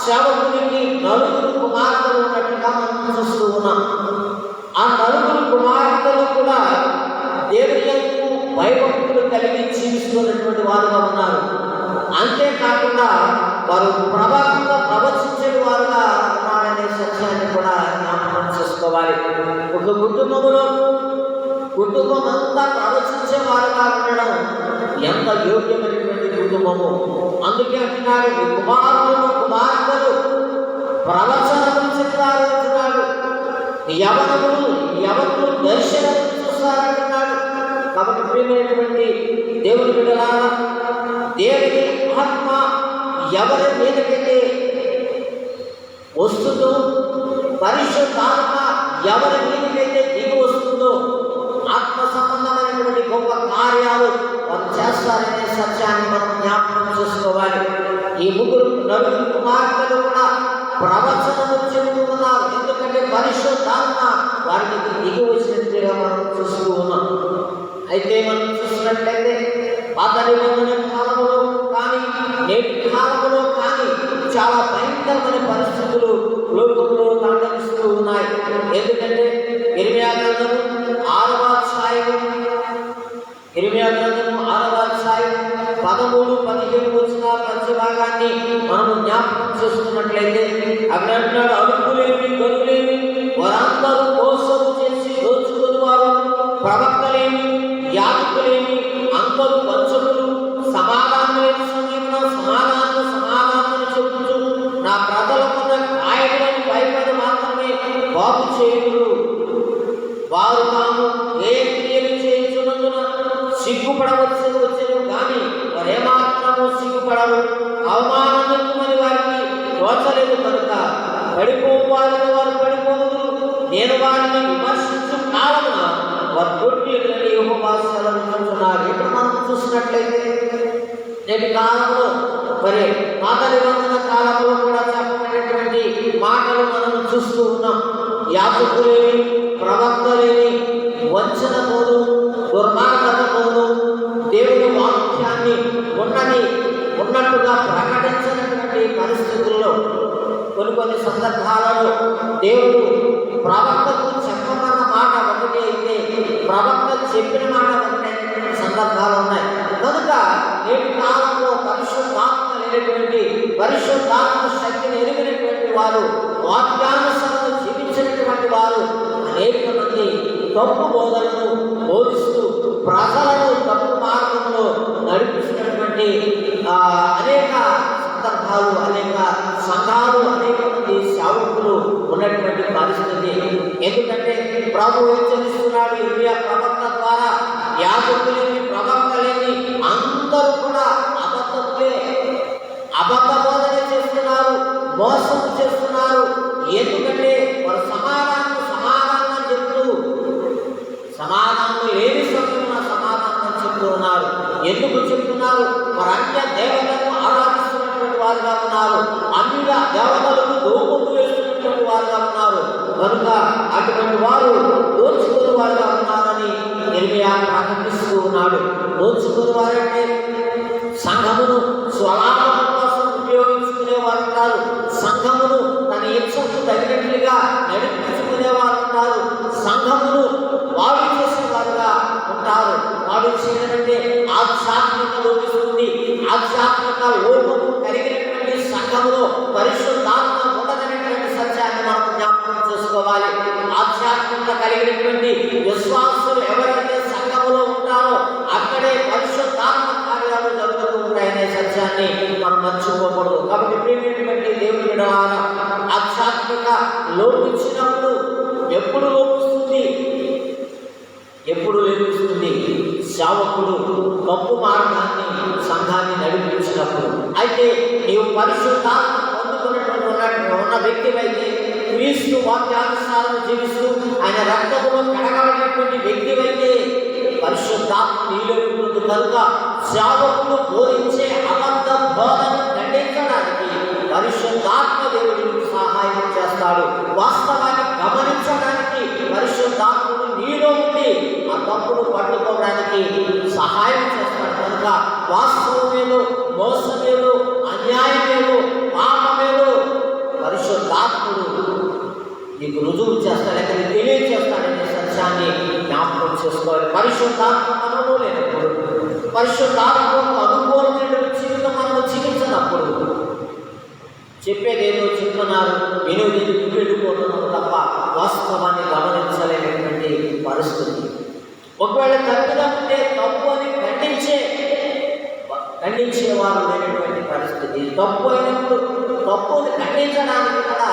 సేవకునికి 4 కుమార్తెలు ఉన్నట్టుగా మనం చూస్తూ ఉన్నాం. ఆ 4 కుమార్తెలు కూడా దేవుని యందు భయభక్తులు కలిగి జీవిస్తున్నటువంటి వారుగా ఉన్నారు. అంతేకాకుండా వారు ప్రవచించే వారుగా ఉన్నారనే సత్యాన్ని కూడా జ్ఞాపకం చేసుకోవాలి. ఒక కుటుంబంలో కుటుంబం అంతా ప్రవచించే వారుగా ఉండడం ఎంత యోగ్యమైనటువంటి కుటుంబము. అందుకే అంటున్నాడు, నీ కుమారులు కుమార్తెలు ప్రవచనము చెప్తారు అంటున్నాడు, యవనులు దర్శనం చూస్తారంటున్నాడు. కాబట్టి ప్రియమైనటువంటి దేవుని బిడ్డలారా, దేవుని ఆత్మ ఎవరి మీదకైతే వస్తుందో, పరిశుద్ధాత్మ ఎవరి మీదకైతే దిగి వస్తుందో, ఆత్మ సంబంధమైనటువంటి గొప్ప కార్యాలు వారు చేస్తారనే సత్యాన్ని మనం జ్ఞాపకం చేసుకోవాలి. ఈ 4 కుమార్తెలు కూడా ప్రవచనము చెబుతూ ఉన్నారు. ఎందుకంటే పరిశుద్ధాత్మ వారికి దిగి వచ్చినట్టుగా మనం చూస్తూ ఉన్నాం. అయితే మనం చూసినట్లయితే పాత నిబంధన కాలంలో కానీ నేటి కాలంలో కానీ చాలా భయంకరమైన పరిస్థితులు లోకంలో తాండవిస్తూ ఉన్నాయి. ఎందుకంటే ఇర్మియా గ్రంథము 6వ అధ్యాయం 13-15 వచనాల మధ్య భాగాన్ని మనము జ్ఞాపకం చేసుకున్నట్లయితే అక్కడ అంటున్నాడు, అడుపులేమి గనులేమి వారందరూ మోసం చేసి దోచుకునేవారు, ప్రవక్తలేమి యాజకులేమి అందరూ వంచకులు, సమాధానం లేని సమయంలో సమాధానం చెబుతూ నా ప్రజలకున్న ఆయనని భయపడి మాత్రమే బాగు చేయుదురు. వారు తాము ఏ క్రియలు చేయించున్నందున వచ్చేది కానీ వారేమాత్రము సిగ్గుపడరు. అవమానమని వారికి తోచలేదు కనుక పడిపోవాలని వారు పడిపోదు. నేను వారిని విమర్శించు కాలమున వారు తొట్టిలని యెహోవా సెలవిస్తున్నారు. ఇక్కడ మనం చూసినట్లయితే నేటి కాలంలో మరి పాత నిబంధన కాలంలో కూడా చెప్పబడినటువంటి మాటలు మనం చూస్తూ ఉన్నాం. యాజకులేని ప్రవక్తలేని వంచనతోను దుర్మార్గతతోను దేవుని వాక్యాన్ని ఉన్నట్టుగా ప్రకటించినటువంటి పరిస్థితుల్లో కొన్ని సందర్భాలలో దేవుడు ప్రవక్తకు చెప్పమన్న మాట ఒకటి అయితే ప్రవక్త చెప్పిన మాట ఒకటి సందర్భాలు ఉన్నాయి. కనుక నేటి కాలంలో పరిశుద్ధాత్మ లేనటువంటి పరిశుద్ధాత్మ శక్తిని ఎరిగినటువంటి వారు, వాక్యానుసారం జీవించినటువంటి వారు అనేక మంది తప్పు బోధనను బోధిస్తూ ప్రజలను తప్పు మార్గంలో నడిపిస్తున్నటువంటి అనేక సందర్భాలు, అనేక సంఘాలు, అనేక మంది సేవకులు ఉన్నటువంటి పరిస్థితి. ఎందుకంటే ప్రభు హెచ్చరిస్తున్నాడు ఇర్మియా ప్రవక్త ద్వారా, యాజకులేని ప్రవక్తలేని అందరూ కూడా అబద్ధములే, అబద్ధ బోధన చేస్తున్నారు, మోసం చేస్తున్నారు. ఎందుకంటే వారు సమాధానం చెప్తూ సమాధానం లేని సమయంలో సమాధానం చెప్తూ ఉన్నారు. ఎందుకు చెప్తున్నారు? వారు అన్య దేవతలను ఆరాధిస్తున్నటువంటి వారుగా ఉన్నారు, అన్య దేవతలకు దోపుడు వేస్తున్నటువంటి వారుగా ఉన్నారు. కనుక అటువంటి వారు దోచుకుని వారుగా ఉన్నారని ఇర్మియా ప్రకటిస్తూ ఉన్నాడు. దోచుకుని వారంటే సంఘమును స్వలాభం కోసం ఉపయోగించుకునేవారు ఉన్నారు, సంఘమును తన ఇచ్చకు తగినట్లుగా నడిపించుకునేవారు ఉంటారు, సంఘమును వాడు చేసేవారుగా ఉంటారు. వాడు చేయనంటే ఆధ్యాత్మిక లోపిస్తుంది. ఆధ్యాత్మిక లోపము కలిగినటువంటి సంఘములో పరిశుద్ధాత్మ ఉండదనేటువంటి సత్యాన్ని మనం జ్ఞాపకం చేసుకోవాలి. ఆధ్యాత్మిక కలిగినటువంటి విశ్వాసులు ఎవరైతే సంఘములో ఉంటారో అక్కడే పరిశుద్ధాత్మ కార్యాలు జరుగుతూ ఉంటాయనే సత్యాన్ని మనం మర్చిపోకూడదు. కాబట్టి ప్రియమైనటువంటి దేవుని బిడ్డలారా, ఆధ్యాత్మిక లోపించినప్పుడు ఎప్పుడు లోపిస్తుంది? ఎప్పుడు లోపిస్తుంది? సేవకుడు తప్పు మార్గాన్ని సంఘాన్ని నడిపించినప్పుడు. అయితే నీవు పరిశుద్ధాత్మ పొందుకున్నటువంటి ఉన్న వ్యక్తివైతే, క్రీస్తు వాక్యానుసారం జీవిస్తూ ఆయన రక్తములో కడగబడినటువంటి వ్యక్తివైతే పరిశుద్ధాత్మ నీలో ఉంటుంది. కనుక సేవకుడు బోధించే అబద్ధ బోధను ఖండించడానికి పరిశుద్ధాత్మ దేవుడు సహాయం చేస్తాడు. వాస్తవాన్ని గమనించడానికి పరిశుద్ధాత్ముడు నీలో ఉండి ఆ తప్పును పట్టుకోవడానికి సహాయం చేస్తాడు. కనుక వాస్తవమేదో, మోసమేదో, అన్యాయమేదో, పాపమేదో పరిశుద్ధాత్ముడు నీకు రుజువు చేస్తాడు, ఎక్కడ తెలియజేస్తాడనే సత్యాన్ని జ్ఞాపకం చేసుకోవాలి. పరిశుద్ధాత్మ మనము లేనప్పుడు, పరిశుద్ధాత్మకు అనుకూలమైన జీవితం మనము జీవించినప్పుడు చెప్పేదేదో చెప్తున్నారు, వినోదేది వెళ్ళిపోతున్నాము తప్ప వాస్తవాన్ని గమనించలేనటువంటి పరిస్థితి. ఒకవేళ తప్పిదంటే తప్పు అని ఖండించేవారు లేనటువంటి పరిస్థితి. తప్పు అయినప్పుడు తప్పుని ఖండించడానికి కూడా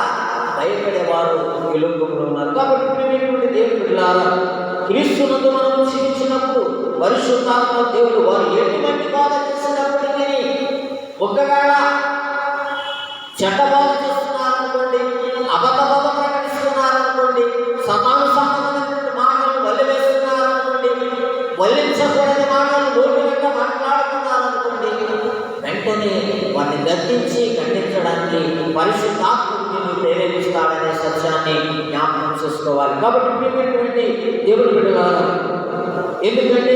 భయపడేవారు ఈ లోకంలో ఉన్నారు. కాబట్టి ప్రియమైనటువంటి దేవుని బిడ్డలారా, క్రీస్తునందు మనం జీవించినప్పుడు పరిశుద్ధాత్మ దేవుడు వారు ఎటువంటి బాధ చేసినప్పటికీ, ఒకవేళ చెడ్డ బాధ చేస్తున్నారనుకోండి, అబద్ధ బాధ ప్రకటిస్తున్నారనుకోండి, సమాన సంబంధమైనటువంటి మాటలు వల్లివేస్తున్నారనుకోండి, వల్లించకూడని మాటలు నోటి వెంట మాట్లాడుతున్నారనుకోండి, వెంటనే వారిని గద్దించి ఖండించడానికి పరిశుద్ధాత్ముడు నిన్ను ప్రేరేపిస్తాడనే సత్యాన్ని జ్ఞాపకం చేసుకోవాలి. కాబట్టి ప్రియమైనటువంటి దేవుని బిడ్డలారా, ఎందుకంటే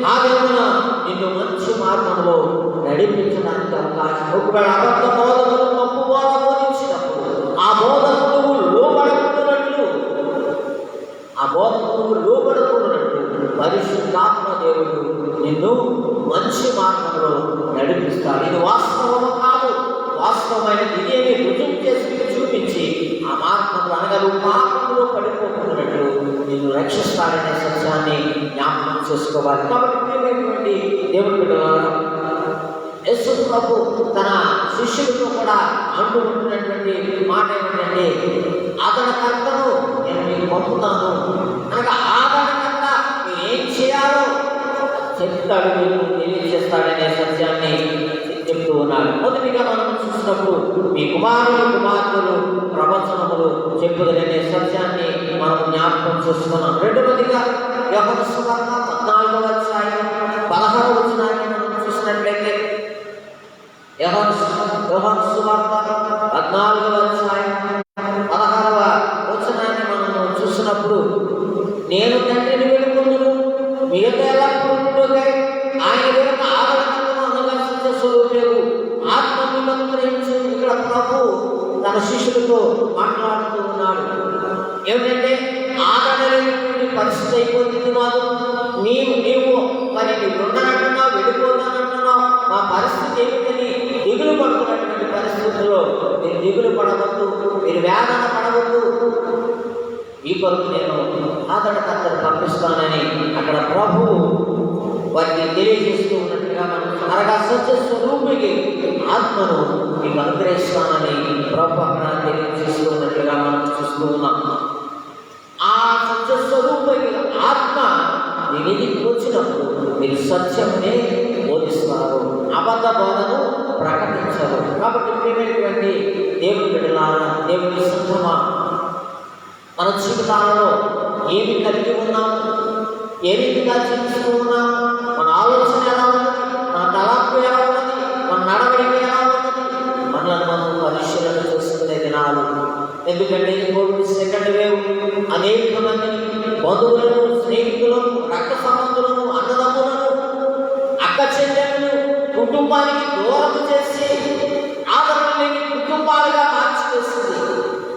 ఆ దేవున నిన్ను మంచి మార్గంలో నడిపించడానికి అవకాశం. ఒకవేళ అబద్ధ బోధకులు తప్పు బోధ బోధించినప్పుడు ఆ బోధకులు లోబడుకున్నట్లు పరిశుద్ధాత్మ దేవుడు నిన్ను మంచి మార్గంలో నడిపిస్తాడు. ఇది వాస్తవము కాదు, వాస్తవమైన ఇదేమి రుజువు చేసి చూపించి ఆ మార్గంలో అనగా పాపంలో పడిపోకున్నట్లు నిన్ను రక్షిస్తాడనే సత్యాన్ని జ్ఞాపకం చేసుకోవాలి. కాబట్టి ప్రియమైనటువంటి దేవుని బిడ్డలారా, యేసు ప్రభు తన శిష్యులతో కూడా అంటూ ఉంటున్నటువంటి మాట ఏమిటంటే, ఆదరణకర్తను నేను మీకు పంపుతాను అనగా ఆదరణకర్త మీరు ఏం చేయాలో చెప్తాడు, మీకు తెలియజేస్తాడనే సత్యాన్ని చెప్తూ ఉన్నాడు. మొదటిగా మనం చూసినప్పుడు మీ కుమార్తెలు ప్రవచనములు చెప్పుదనే సత్యాన్ని మనం జ్ఞాపకం చేసుకున్నాం. రెండవదిగా యోహాను సువార్త 14వ అధ్యాయం 16వ వచనాన్ని మనం చూసినట్లయితే, యోహాను సువార్త 14వ అధ్యాయం 16వ వచనాన్ని మనం చూసినప్పుడు, నేను తండ్రిని వేడుకొందును మిగతా ఎల్లప్పుడూ ఆయన వెనుక ఆదరణను అనుదర్శించే స్వరూపేవు ఆత్మ నిబంధనించు. ఇక్కడ ప్రభు తన శిష్యులతో మాట్లాడుతూ ఉన్నాడు. ఏమిటంటే ఆదరణలేనటువంటి పరిస్థితి అయిపోతుంది మాకు. నీవు మరి నీవు ఉండనంటున్నావు, వెళ్ళిపోతానంటున్నావు, మా పరిస్థితి ఏమిటని దిగులు పడుతున్నటువంటి పరిస్థితుల్లో మీరు దిగులు పడవద్దు, మీరు వేదన పడవద్దు. ఈ కొరకు నేను ఆదరణకర్తను పంపిస్తానని అక్కడ ప్రభు వారికి తెలియజేస్తూ ఉన్నట్టుగా మనం అనగా సత్య స్వరూపికి ఆత్మను మీకు అనుగ్రహిస్తానని ప్రభు అక్కడ తెలియజేస్తూ ఉన్నట్లుగా మనం చూస్తూ ఉన్నాం. ఆ సత్య స్వరూపమైన ఆత్మ మీ మీదికి వచ్చినప్పుడు మీరు సత్యమునే బోధిస్తారు, అబద్ధ బోధను ప్రకటించరు. కాబట్టి ప్రియమైనటువంటి దేవుని బిడ్డలారా, దేవుని సంఘమా, మన జీవితాలలో ఏమి కలిగి ఉన్నాము, ఏ రీతిగా జీవిస్తూ ఉన్నాము, మన ఆలోచన ఎలా ఉన్నది, మన తలంపు ఎలా ఉన్నది, మన నడవడిక ఎలా ఉన్నది, మనల్ని మనం పరిశీలన చేసుకునే దినాలు. ఎందుకంటే కోవిడ్ సెకండ్ వేవ్ అనేక మందిని, బంధువులను, స్నేహితులను, రక్త సంబంధులను, అన్నదమ్ములను, అక్క చెల్లెలను కుటుంబానికి దూరం చేసి ఆదరణ లేని కుటుంబాలుగా మార్చివేస్తుంది.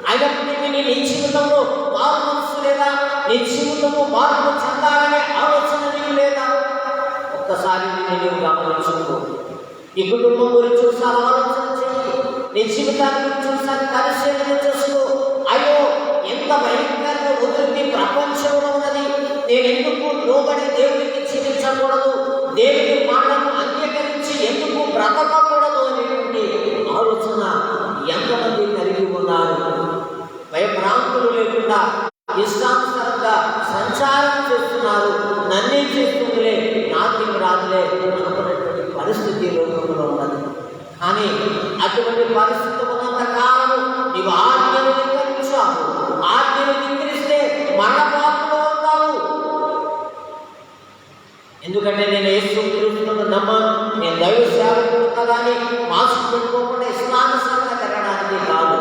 అయినప్పటికీ నీ జీవితంలో మార్పు మనసు లేదా, నీ జీవితంలో మార్పు చెందాలనే ఆలోచన నీకు లేదా? ఒక్కసారి నేను గమనించుకో. నీ కుటుంబం గురించి ఒకసారి ఆలోచన చేయి, నీ జీవితాన్ని గురించి ఒకసారి పరిశీలన చేసుకో. అయ్యో, ఎంత భయంకరంగా వదిలింది ప్రపంచంలో ఉన్నది, నేను ఎందుకు లోబడి దేవుడికి జీవించకూడదు, దేవుడి మాటను అంగీకరించి ఎందుకు బ్రతకకూడదు అనేటువంటి ఆలోచన ఎంతమంది కలిగి ఉన్నారు? భయభ్రాంతులు లేకుండా ఇష్టానుసారంగా సంచారం చేస్తున్నారు. నన్నే చేస్తుందిలే, నాకేం రాదులే అనుకున్నటువంటి పరిస్థితి లోకంలో ఉన్నది. కానీ అటువంటి పరిస్థితి ఉన్నంత కాలం నీవు ఆజ్ఞను ధిక్కరించావు. ఆజ్ఞను ధిక్కరిస్తే మరణపాత్రలో ఉంటావు. ఎందుకంటే నేను యేసు క్రీస్తును నమ్మను, నేను దైవ సేవకుడు కానీ మాస్క్ పెట్టుకోకుండా ఇష్టానుసారంగా తిరగడానికి కాదు.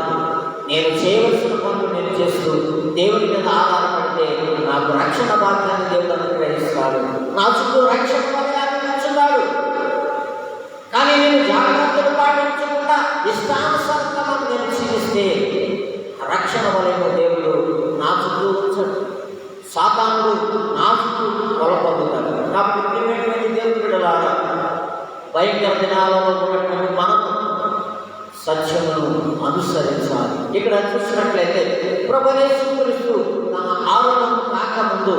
నేను చేయవలసిన పనులు నేను చేస్తూ దేవుని మీద ఆధారపడితే నాకు రక్షణ భాగ్యాన్ని దేవుడు అనుగ్రహిస్తాడు. నా చుట్టూ రక్షణ భాగ్యాన్ని ఉంచుతాడు. కానీ నేను జాగ్రత్తలు పాటించకుండా ఇష్టానుసారంగా నేను జీవిస్తే రక్షణ వలన దేవుడు నా చుట్టూ ఉంచడు. సాతానుడు నా చుట్టూ కొలపొందుతాడు. కాబట్టి ప్రియమైనటువంటి దేవుని బిడ్డలారా, భయంకర దినాలలో ఉన్నటువంటి మనం సత్యమును అనుసరించాలి. ఇక్కడ చూసినట్లయితే ప్రభువైన యేసు క్రీస్తు తన ఆరోగ్యం కాకముందు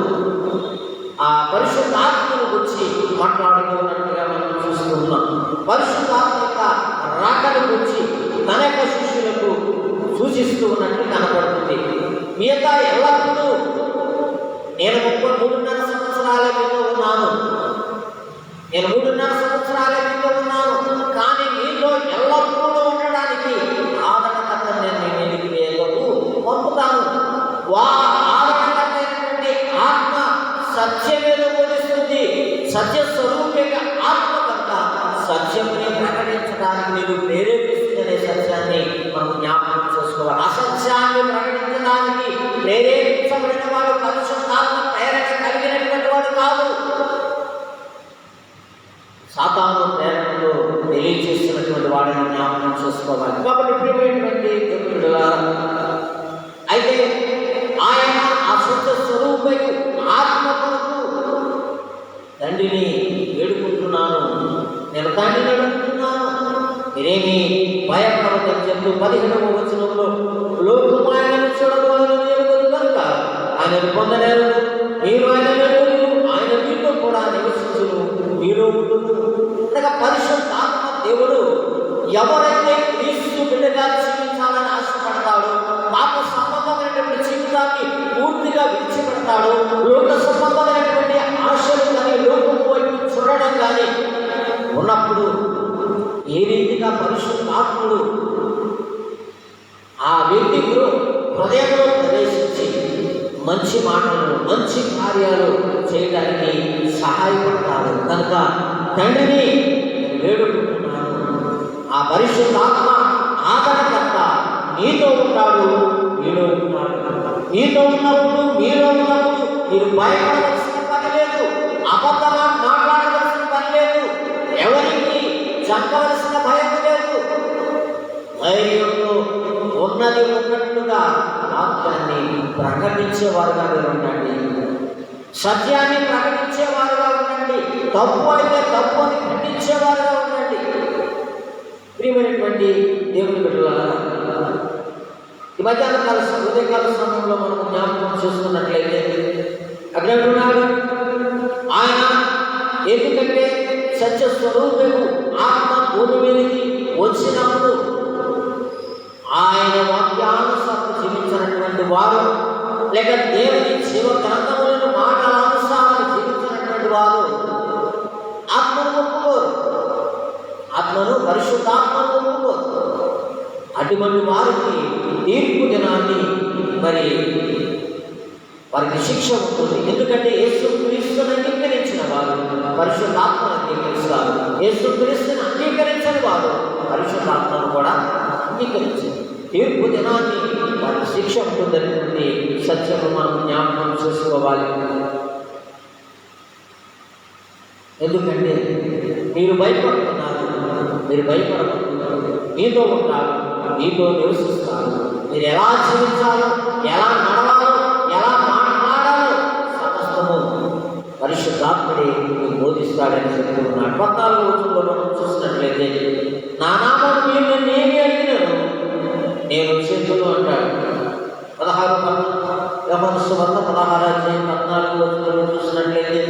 ఆ పరిశుద్ధాత్మను గురించి మాట్లాడుతున్నట్టుగా మనం చూస్తూ ఉన్నాం. పరిశుద్ధాత్మ యొక్క రాకడ గురించి తన యొక్క శిష్యులకు సూచిస్తూ ఉన్నట్టు కనపడుతుంది. మిగతా ఎల్లప్పుడూ నేను 33.5 సంవత్సరాల మీద ఉన్నాను, నేను 3.5 సంవత్సరాల మీద ఉన్నాను, కానీ మీలో ఎల్లప్పుడూ ఉండడానికి ఆదరణకర్తను నేను మీ మీదకి వేయకు పంపుతాను. ఆదరణకర్తైనటువంటి ఆత్మ సత్యమేదో బోధిస్తుంది. సత్య స్వరూపేక ఆత్మ కనుక సత్యముని ప్రకటించడానికి నీవు ప్రేరేపిస్తుందనే సత్యాన్ని మనం జ్ఞాపకం చేసుకోవాలి. అసత్యాన్ని ప్రకటించడానికి ప్రేరేపించబడిన వాడు పరిశుద్ధాత్మ ప్రేరణ కలిగినటువంటి వాడు కాదు. సాతాను ప్రేరణలో తెలియజేస్తున్నటువంటి వాడిని జ్ఞాపకం చేసుకోవాలి. కాబట్టి ప్రియమైనటువంటి దేవుడా, అయితే ఆయన ఆ శుద్ధ స్వరూపైన ఆత్మ కొరకు తండ్రిని వేడుకుంటున్నాను, నేను తండ్రిని అడుగుతున్నాను, మీరేమి భయపడవద్దని చెప్తూ 15వ వచనంలో లోకము ఆయనను చూడగలరు కనుక ఆయనను పొందలేరు, మీరు ఆయన ఆయన మీతో కూడా నివసించును, మీరు అనగా పరిశుద్ధాత్మ దేవుడు ఎవరైతే క్రీస్తు బిడ్డగా జీవించాలని ఆశపడతాడో, పాప సంబంధమైనటువంటి జీవితాన్ని పూర్తిగా విడిచిపెడతాడో, లోక సంబంధమైనటువంటి ఆశలు కానీ లోకము వైపు చూడడం కానీ ఉన్నప్పుడు ఏ రీతిగా పరిశుద్ధాత్ముడు ఆ వ్యక్తి హృదయంలో ప్రవేశించి మంచి మాటలు, మంచి కార్యాలు చేయడానికి సహాయపడతాడు. కనుక తండ్రిని వేడుకుంటున్నాను, ఆ పరిశుద్ధాత్మ ఆదరణకర్త నీతో ఉంటాడు, మీలో ఉంటాడు. నీతో ఉన్నప్పుడు, మీలో ఉన్నప్పుడు మీరు భయపడవలసిన పని లేదు, అబద్ధంగా మాట్లాడవలసిన పని లేదు, ఎవరికి చెప్పవలసిన భయం లేదు. ధైర్యంలో ఉన్నది ఉన్నట్లుగా వాక్యాన్ని ప్రకటించేవారుగా మీరు ఉండండి, సత్యాన్ని ప్రకటించేవారుగా ఉండండి, తప్పు అయితే తప్పు అని ఖండించేవారుగా ఉండండి. ప్రియమైనటువంటి దేవుని బిడ్డలారా, ఈ మధ్యాహ్నకాల ఉదయకాల సమయంలో మనం జ్ఞాపకం చేసుకున్నట్లయితే అగ్రహుడు ఆయన ఎందుకంటే సత్య స్వరూపము ఆత్మ భూమి మీదకి వచ్చినప్పుడు ఆయన వాక్యానుసారం జీవించినటువంటి వారు లేక దేవుని జీవ గ్రంథములను మాటల అనుసారం జీవించినటువంటి వారు ఆత్మను ఒప్పుకోరు, ఆత్మను పరిశుద్ధాత్మను ఒప్పుకోరు. అటువంటి వారికి తీర్పు దినాన్ని మరి వారికి శిక్ష ఉంటుంది. ఎందుకంటే యేసుక్రీస్తును అంగీకరించిన వారు పరిశుద్ధాత్మను అంగీకరిస్తారు, యేసుక్రీస్తును అంగీకరించని వారు పరిశుద్ధాత్మను కూడా అంగీకరించారు. తీర్పు దినాన్ని వారికి శిక్ష ఉంటుందనేటువంటి సత్యము మనం జ్ఞాపకం చేసుకోవాలి. ఎందుకంటే మీరు భయపడుతున్నారు, మీరు భయపడబడుతున్నారు, మీతో ఉంటారు, మీతో నివసిస్తారు. మీరు ఎలా జీవించాలో, ఎలా నడవాలో, ఎలా మాట్లాడాలో సమస్తము పరిశుద్ధాత్ముడే మీకు బోధిస్తాడని చెప్తూ ఉన్నాడు. 14వ వచనంలో మనం చూసినట్లయితే, నా నామం మీరు నన్ను ఏమి అడిగినాను నేను చేతులు అంటాడు. 16 సువార్త 16 వచనంలో చూసినట్లయితే,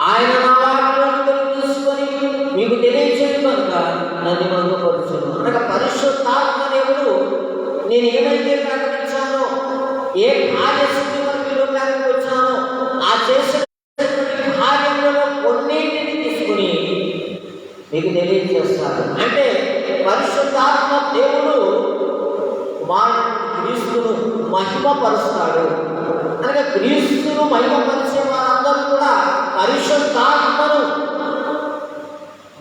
ఆయన నా వాక్యాలను తెలుసుకొని మీకు తెలియచేయు కనుక నన్ను మరుగుపరచును. అనగా పరిశుద్ధాత్మ దేవుడు నేను ఏమైతే ప్రకటించానో, ఏ కార్యసిద్ధి వరకు లోకానికి వచ్చానో ఆ చేసిన కార్యములలో కొన్నింటిని తీసుకుని మీకు తెలియజేస్తాడు. అంటే పరిశుద్ధాత్మ దేవుడు కుమారుడు క్రీస్తును మహిమపరుస్తాడు. అనగా క్రీస్తును మహిమపరిచే వారందరూ కూడా పరిశుద్ధాత్మను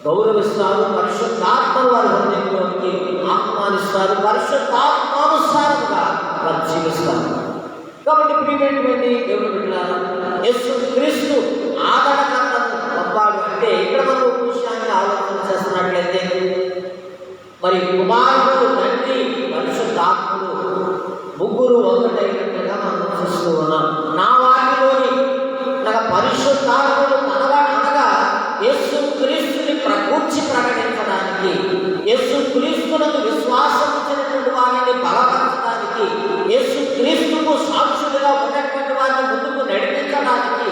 గౌరవిస్తారు, పరిశుద్ధాత్మను వారి హృదయంలోకి ఆహ్వానిస్తారు, పరిశుద్ధాత్మానుసారంగా వారు జీవిస్తారు. కాబట్టి ప్రియమైనటువంటి దేవుని బిడ్డలారా, యేసుక్రీస్తు ఆదరణకర్తను పంపాడు అంటే ఇక్కడ మనం ఒక విషయాన్ని ఆలోచన చేస్తున్నట్లయితే, మరి కుమారుడు, తండ్రి, పరిశుద్ధాత్ముడు ముగ్గురు ఒకటైనట్టుగా మనం చూస్తూ ఉన్నాం. నా వాటిలోని పరిశుద్ధాత్ముడు అనగా యేసుక్రీస్తుని గూర్చి ప్రకటించడానికి, యేసుక్రీస్తునకు విశ్వాసం ఇచ్చినటువంటి వారిని బలపరచడానికి, యేసుక్రీస్తుకు సాక్షులుగా ఉన్నటువంటి వారిని ముందుకు నడిపించడానికి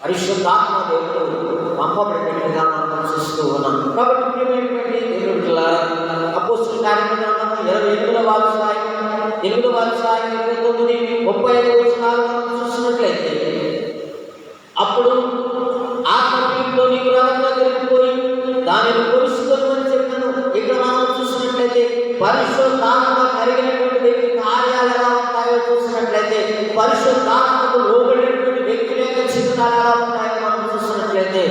పరిశుద్ధాత్మ దేవుడు పంపబడినట్టుగా మనం చూస్తూ ఉన్నాం. కాబట్టి ప్రియమైనటువంటి దేవుని బిడ్డలారా, అపోస్తలుల కార్యక్రమం 28వ అధ్యాయం 29-35 వచనాలు మనం చూసినట్లయితే, అప్పుడు ఆత్మలో నీకు రథం దగ్గరికి పోయి దానిని కొలుసుకోమని చెప్పాను. ఇక్కడ మనం చూసినట్లయితే పరిశుద్ధాత్మ కలిగినటువంటి వ్యక్తి కార్యాలు ఎలా ఉంటాయో చూసినట్లయితే, పరిశుద్ధాత్మకు లోబడినటువంటి వ్యక్తుల యొక్క జీవితాలు ఎలా ఉంటాయో మనం చూసినట్లయితే,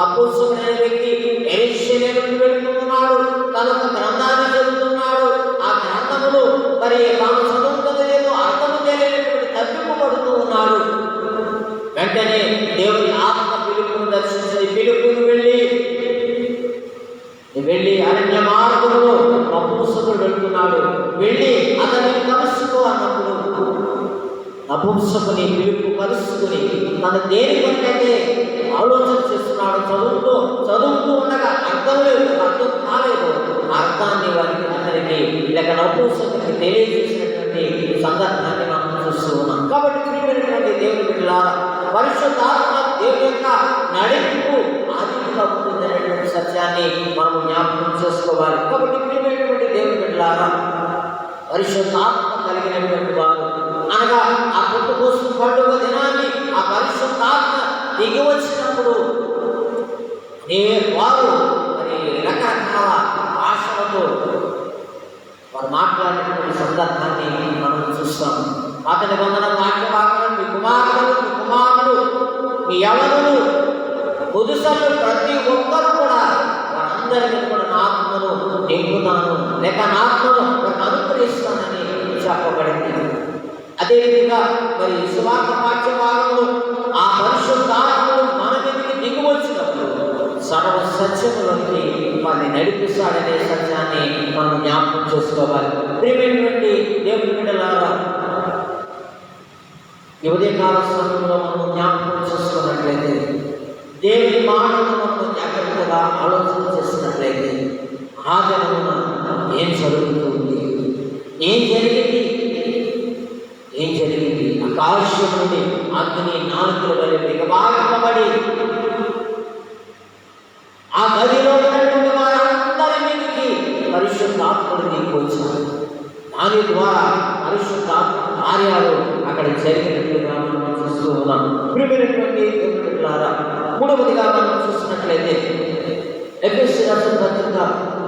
అపోస్తలుడైన వ్యక్తి యెరూషలేముకు వెళ్తూ ఉన్నాడు, తన గ్రంథాన్ని చదువుతున్నాడు. ఆ గ్రంథములు మరి తాను చదువుతుందేమో అర్థము తెలియనటువంటి తప్పిపడుతూ ఉన్నాడు. వెంటనే దేవుని ఆత్మ పిలుపును దర్శించి, పిలుపును వెళ్ళి అరణ్య మార్గంలో నపుంసకుడు వెళ్తున్నాడు, వెళ్ళి అతన్ని కలుసుకో అన్నప్పుడు నపుంసకుని పిలుపు కలుసుకుని తను దేని కొరకైతే ఆలోచన చేస్తున్నాడు, చదువుతూ ఉండగా అర్థం కాలేదు, అర్థాన్ని వారికి అతనికి లేక నపుంసకునికి తెలియజేసినటువంటి సందర్భాన్ని మనం చూస్తూ ఉన్నాం. కాబట్టి ప్రియమైనటువంటి దేవుని బిడ్డలారా, పరిశుద్ధాత్మ దేవుని యొక్క నడిపింపు ఆధిక్యంగా ఉంటుందనేటువంటి సత్యాన్ని మనం జ్ఞాపకం చేసుకోవాలి. కాబట్టి ప్రియమైనటువంటి దేవుని బిడ్డలారా, పరిశుద్ధాత్మ కలిగినటువంటి వారు అనగా ఆ పుట్టుకోసు పండుగ దినాన్ని ఆ పరిశుద్ధాత్మ దిగి వచ్చినప్పుడు వారు మరి రకరకాల భాషలతో వారు మాట్లాడినటువంటి సందర్భాన్ని మనం చూస్తాం. పాత నిబంధన వాక్య భాగంలో మీ కుమారుడు మీ యవనులు ముదుసలు ప్రతి ఒక్కరు కూడా వారందరికీ కూడా నా ఆత్మను నింపుతాను లేక నా ఆత్మను అనుగ్రహిస్తానని చెప్పబడింది. అదేవిధంగా మరి సువార్త పాఠ్య భాగంలో ఆ పరిశుద్ధాత్మను మన మీదకి దిగి వచ్చినప్పుడు సర్వ సత్యములోకి వారిని నడిపిస్తాడనే సత్యాన్ని మనం జ్ఞాపకం చేసుకోవాలి. ప్రియమైనటువంటి దేవుని బిడ్డలారా, ఈ ఉదయకాల సమయంలో మనం జ్ఞాపకం చేసుకున్నట్లయితే, దేవుని మాటలను మనం జాగ్రత్తగా ఆలోచన చేసినట్లయితే, ఆ దినమున ఏం జరుగుతుంది, ఏం జరిగింది ఆకాశం నుండి అగ్ని నాలుకల వలె దిగబారబడి ఆ గదిలో ఉన్నటువంటి వారందరి మీదకి పరిశుద్ధాత్మను దిగిపోయించారు. దాని ద్వారా పరిశుద్ధాత్మ కార్యాలు జరిగినట్లుగా మనం చూస్తూ ఉన్నాం. ప్రియమైనటువంటి దేవుని బిడ్డలారా, మూడవదిగా మనం చూసినట్లయితే ఎఫెసీ రాసిన పత్రిక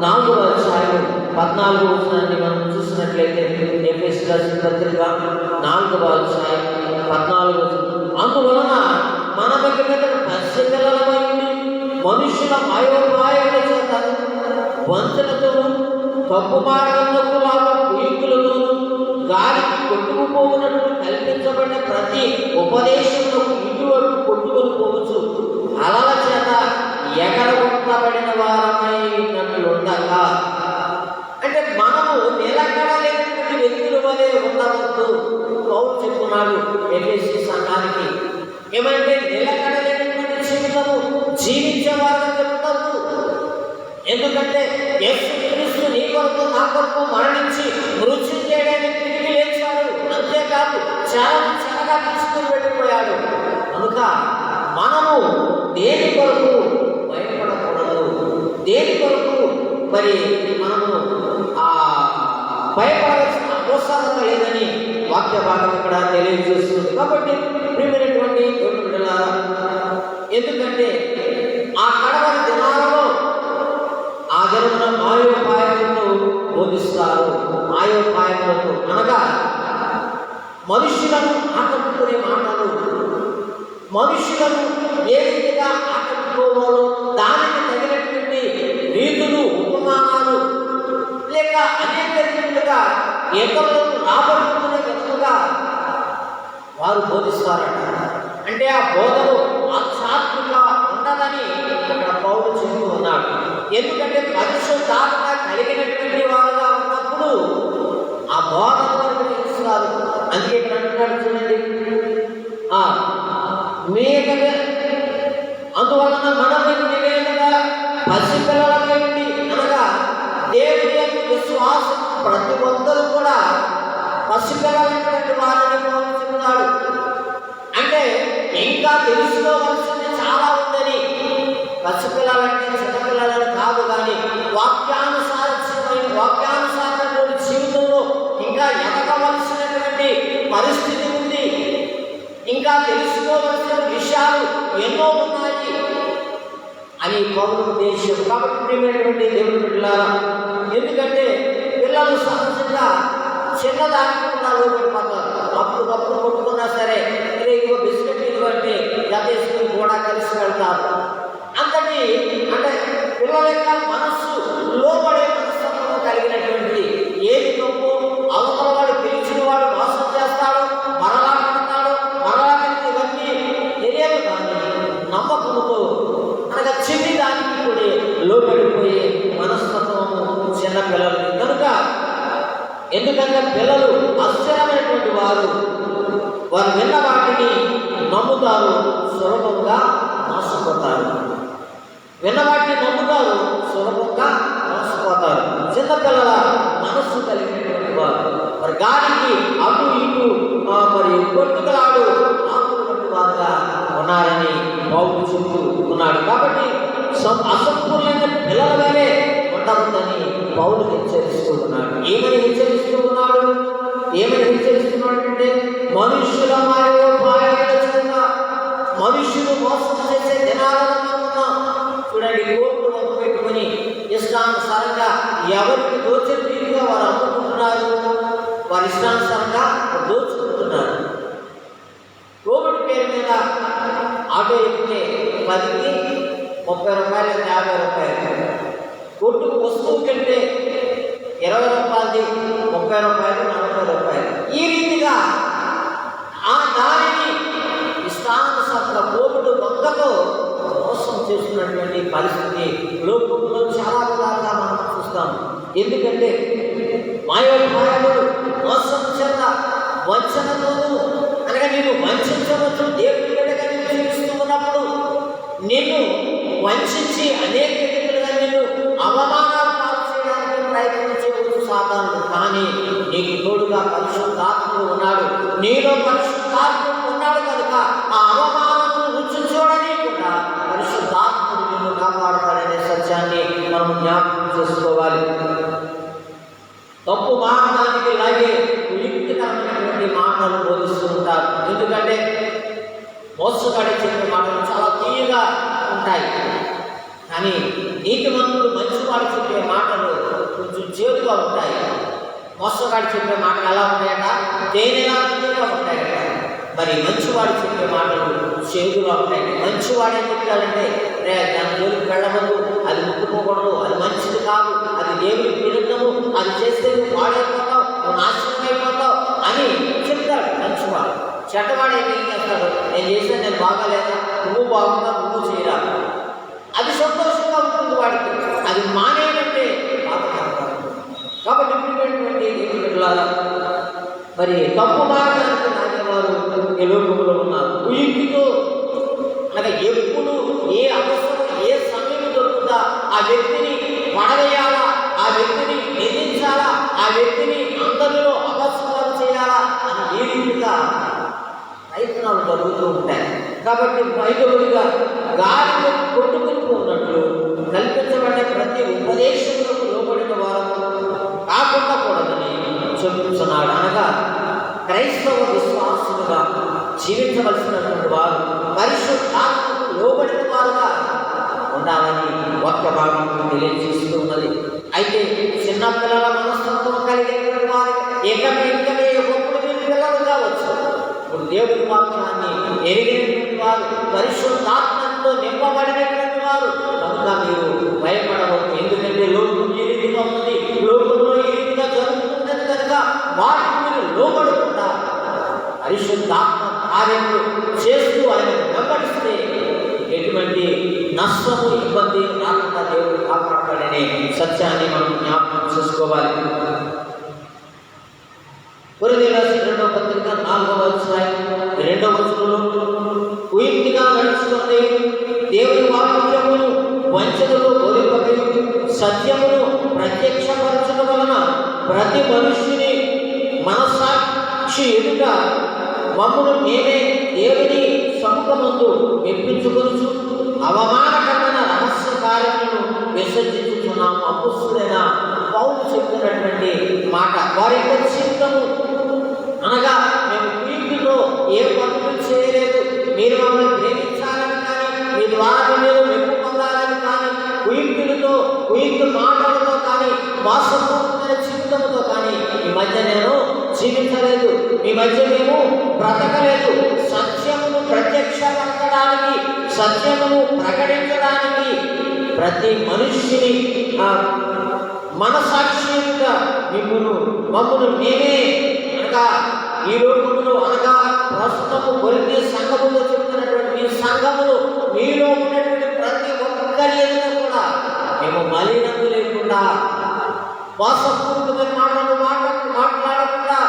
4వ అధ్యాయం 14వ వచనాన్ని మనం చూసినట్లయితే ఎఫెసీ రాసిన పత్రిక 4వ అధ్యాయం 14వ వచనం, అందువలన మన దగ్గర పసిపిల్లలమైంది మనుషుల మాయోపాయముల చేత వంచనతోనూ తప్పు మార్గంలోకి లాగా కుయుక్తులతోనూ గాలికి కొట్టుకుపోవునట్లు కల్పించబడిన ప్రతి ఉపదేశంలో ఇటువంటి కొట్టుకొని పోవచ్చు అలల చేత ఎగరగొట్టబడిన వారమైనట్లుండగా, అంటే మనము నిలకడలేనటువంటి వ్యక్తుల వలె ఉండవద్దు. పౌలు చెప్తున్నాడు ఎఫెసీ సంఘానికి. ఏమంటే నిలకడలేనటువంటి జీవితము జీవించే వారికి ఉండదు. ఎందుకంటే యేసుక్రీస్తు నీ కొరకు నా కొరకు మరణించి మృత్యుంజయుడైన తిరిగి లేచాడు. అంతేకాదు చాలా తీసుకుని వెళ్ళిపోయాడు. కనుక మనము దేని కొరకు భయపడకూడదు, దేని కొరకు మరి మనము భయపడాల్సిన అవసరం లేదని వాక్య భాగం ఇక్కడ తెలియజేస్తుంది. కాబట్టి ప్రియమైనటువంటి దేవుని బిడ్డలారా, ఎందుకంటే ఆ కడవరి దినాలలో ఆ జన్మన మాయోపాయములతో బోధిస్తారు. మాయోపాయములతో అనగా మనుషులను ఆకట్టుకునే మాటలు, మనుషులను ఏ విధంగా ఆకట్టుకోవాలో దానికి తగినటువంటి రీతులు, ఉపమానాలు, లేక అనేక రీతులుగా ఇతరులను రాబడుకునే విధంగా వారు బోధిస్తారట. అంటే ఆ బోధలు ఆధ్యాత్మిక ఉండదని ఇక్కడ పౌలు చెబుతూ ఉన్నాడు. ఎందుకంటే పరిశుద్ధాత్మ కలిగినటువంటి వారుగా ఉన్నప్పుడు ఆ బోధన వరకు తెలుస్తారు. అందుకే ఇక్కడ అంటున్నాడు చూడండి, అందువలన మనమే నివేదనగా పసిపిల్లలమై ఉండి, అనగా దేవుని యొక్క విశ్వాసం ప్రతి ఒక్కరూ కూడా పసిపిల్లలైనటువంటి వారిని చెబుతున్నాడు. అంటే ఇంకా తెలుసుకోవాల్సింది చాలా ఉందని. పసిపిల్లలంటే చిన్నపిల్లలని కాదు, కానీ వాక్యానుసారమైన జీవితంలో ఇంకా ఎదగవలసినటువంటి పరిస్థితి ఉంది. ఇంకా తెలుసుకోవలసిన విషయాలు ఎన్నో ఉన్నాయి అని పౌలు ఉద్దేశం. కాబట్టి ప్రియమైనటువంటి దేవుని బిడ్డలారా, ఎందుకంటే పిల్లలు సహజంగా చిన్నదానికి కూడా లోపడిపోతారు. అప్పుడు కొట్టుకున్నా సరే ఇదిగో బిస్కెట్ ఇదిగంటే జతేసుకుని కూడా కలిసి వెళ్తారు. అంటే పిల్లల యొక్క మనస్సు లోపడే మనస్తత్వం కలిగినటువంటి ఏది తప్పు అవతల వాడు పిలిచిన వాడు మోసం చేస్తాడు, మరలా కడతాడు, మరలా కడితే ఇవన్నీ తెలియదు. కానీ నమ్మకంతో అనగా చిన్ని దానికి కూడా లోపడిపోయే మనస్తత్వము చిన్న పిల్లలు. కనుక ఎందుకంటే పిల్లలు అస్థిరమైనటువంటి వారు విన్న వాటిని నమ్ముతారు, సులభంగా మోసపోతారు. విన్న వాటిని నమ్ముతారు, సులభంగా మోసపోతారు. చిన్నపిల్లల మనస్సు కలిగినటువంటి వారు మరి గాలికి అటు ఇటు మరి కొట్టుకలాడు ఆకున్నటువంటి వారుగా ఉన్నారని పౌలు చెబుతూ ఉన్నాడు. కాబట్టి అసంపూర్ణమైన పిల్లల వలె ఉండవద్దని పౌలు హెచ్చరిస్తూ ఉన్నాడు. ఏమని హెచ్చరిస్తున్నాడు అంటే మనుషుల మాయోపాయాల చేత మనుషులు మోసం చేసే దినాలను ఉన్నాం. చూడండి, కోర్టు మొక్క పెట్టుకుని ఇష్టానుసారంగా ఎవరికి దోచిన రీతిగా వారు అమ్ముకుంటున్నారు, వారి ఇష్టానుసారంగా దోచుకుంటున్నారు. కోవిడ్ పేరు మీద ఆటో ఎక్కితే 10కి 30 రూపాయలు, 50 రూపాయలు. కొట్టుకు వస్తువు కంటే 20 రూపాయలది 30 రూపాయలు, 40 రూపాయలు. ఈ రీతిగా ఆ దానిని ఇష్టానుసారంగా కోవిడ్ మొక్కతో మోసం చేస్తున్నటువంటి పరిస్థితి లోకంలో చాలా విధాలుగా మనం చూస్తాం. ఎందుకంటే మాయోపాయములు మోసం చేత వంచనతోనూ అనగా నిన్ను వంచవచ్చు. దేవుడి బిడ్డగా నిన్ను జీవిస్తూ ఉన్నప్పుడు నిన్ను వంచి అనేక విధంగా నిన్ను అవమానాలు పాలు చేయడానికి ప్రయత్నం చేయవచ్చు సాధారణ. కానీ నీకు తోడుగా పరిశుద్ధాత్ముడు ఉన్నాడు, నీలో పరిశుద్ధాత్ముడు ఉన్నాడు కనుక ఆ అవమానము రుచి చూడని కూడా పరిశుద్ధాత్ముడు నిన్ను కాపాడతాడనే సత్యాన్ని మనం జ్ఞాపకం చేసుకోవాలి. తప్పు మార్గానికి లాగే యుక్తి ఇబ్బందికరమైనటువంటి మాటలు బోధిస్తూ ఉంటారు. ఎందుకంటే మోసగాడి చెప్పే మాటలు చాలా తీయగా ఉంటాయి. కానీ నీతిమంతుడు మంచివాడు చెప్పే మాటలు కొంచెం చేదుగా ఉంటాయి. మోసగాడు చెప్పే మాటలు ఎలా ఉంటాయట? తేనెలా తీయగా ఉంటాయట. మరి మంచివాడు చెప్పే మాటలు చేదుగా ఉంటాయి. మంచివాడు ఏం చెప్తాడంటే, దాని జోలికి వెళ్ళవద్దు, అది ముట్టుకోకూడదు, అది మంచిది కాదు, అది దేవుడికి విరుద్ధము, అది చేస్తే నువ్వు పాడైపోతావు, నువ్వు నాశనం అయిపోతావు అని చెప్తాడు మంచివాడు. చెడ్డవాడు ఏం చేస్తాడు? నేను చేస్తే నేను బాగాలేదా, నువ్వు బాగుందా, నువ్వు చేయరా, అది సంతోషంగా ఉంటుంది వాడికి. అది మానేయంటే బాధపడతాడు. కాబట్టి ఇప్పుడున్నటువంటి దేవుళ్ళారా, మరి తప్పు మార్గానికి నాగేవారు ఈ లోకంలో ఉన్నారు. కుయుక్తితో అనగా ఎప్పుడు ఏ అవసరం ఏ సమయం దొరుకుతుందా ఆ వ్యక్తిని పడవేయాలా, ఆ వ్యక్తిని నిందించాలా, ఆ వ్యక్తిని అందరిలో అపస్వరం చేయాలా అని ఏ రీతిగా ప్రయత్నాలు జరుగుతూ ఉంటాయి. కాబట్టి మైదవుడిగా గాలిలో కొట్టుకుంటూ ఉన్నట్లు కల్పించబడ్డ ప్రతి ఉపదేశంలో లోబడిన వారు కాకుండా కూడదని చెప్తున్నాడు. అనగా క్రైస్తవ విశ్వాసులుగా జీవించవలసినటువంటి వారు పరిశుద్ధాత్మకు లోబడిన వారుగా ఉండాలని ఒక్క భాగం తెలియజేస్తూ ఉన్నది. అయితే చిన్నపిల్లల మనస్తత్వం కలిగినటువంటి వారు ఏకమేకమే ఒకప్పుడు మీరు పిల్లలు కావచ్చు. ఇప్పుడు దేవుడి వాక్యాన్ని ఎరిగినటువంటి వారు పరిశుద్ధాత్మతో నింపబడినటువంటి వారు కనుక మీరు భయపడవద్దు. ఎందుకంటే లోకం ఈ రీతిగా ఉంది, లోకంలో ఈ రీతిగా జరుగుతున్నది కనుక వాటికి మీరు లోబడకుండా పరిశుద్ధాత్మ కార్యములు చేస్తూ ఆయన వెంబడిస్తే ఎటువంటి నష్టము ఇబ్బంది రాకుండా దేవుడు కాపాడతాడనే సత్యాన్ని మనం జ్ఞాపకం చేసుకోవాలి. కొరింథీయులకు రాసిన 2వ పత్రిక 4వ అధ్యాయం 2వ వచనంలో కుయుక్తిగా నడుచుకుని దేవుని వాక్యమును వంచనలో బోధింపకై సత్యమును ప్రత్యక్షపరచడం వలన ప్రతి మనుష్యుని మనస్సాక్షి ఎదుట మమ్మును మేమే దేవుని సముఖమందు మెప్పించుకొనుచు అవమానకరమైన రహస్య కార్యములను విసర్జించుతున్నాము. అపుస్తుడైన పౌలు చెప్తున్నటువంటి మాట. వారి యొక్క చిత్తము అనగా మేము కుయుక్తిలో ఏ పనులు చేయలేదు, మీరు మమ్మల్ని ప్రేమించాలని కానీ మీ ద్వారా మీరు మెప్పు పొందాలని కానీ కుయుక్తులతో కుయుక్తు మాటలతో కానీ మోసపూరితమైన చిత్తముతో కానీ ఈ మధ్య నేను జీవించలేదు, మీ మధ్య మేము బ్రతకలేదు. సత్యమును ప్రత్యక్షపరచడానికి, సత్యమును ప్రకటించడానికి ప్రతి మనుష్యుని మనసాక్షిగా మమ్మను మేమే అనగా ఈ లోకములో అనగా ప్రస్తుతము కొరింథీ సంఘములో చెప్తున్నటువంటి మీ సంఘములు మీలో ఉన్నటువంటి ప్రతి ఒక్కరి ఎదుట కూడా మేము మలినము లేకుండా మోసపూరితమైన మాటలు మాట్లాడకుండా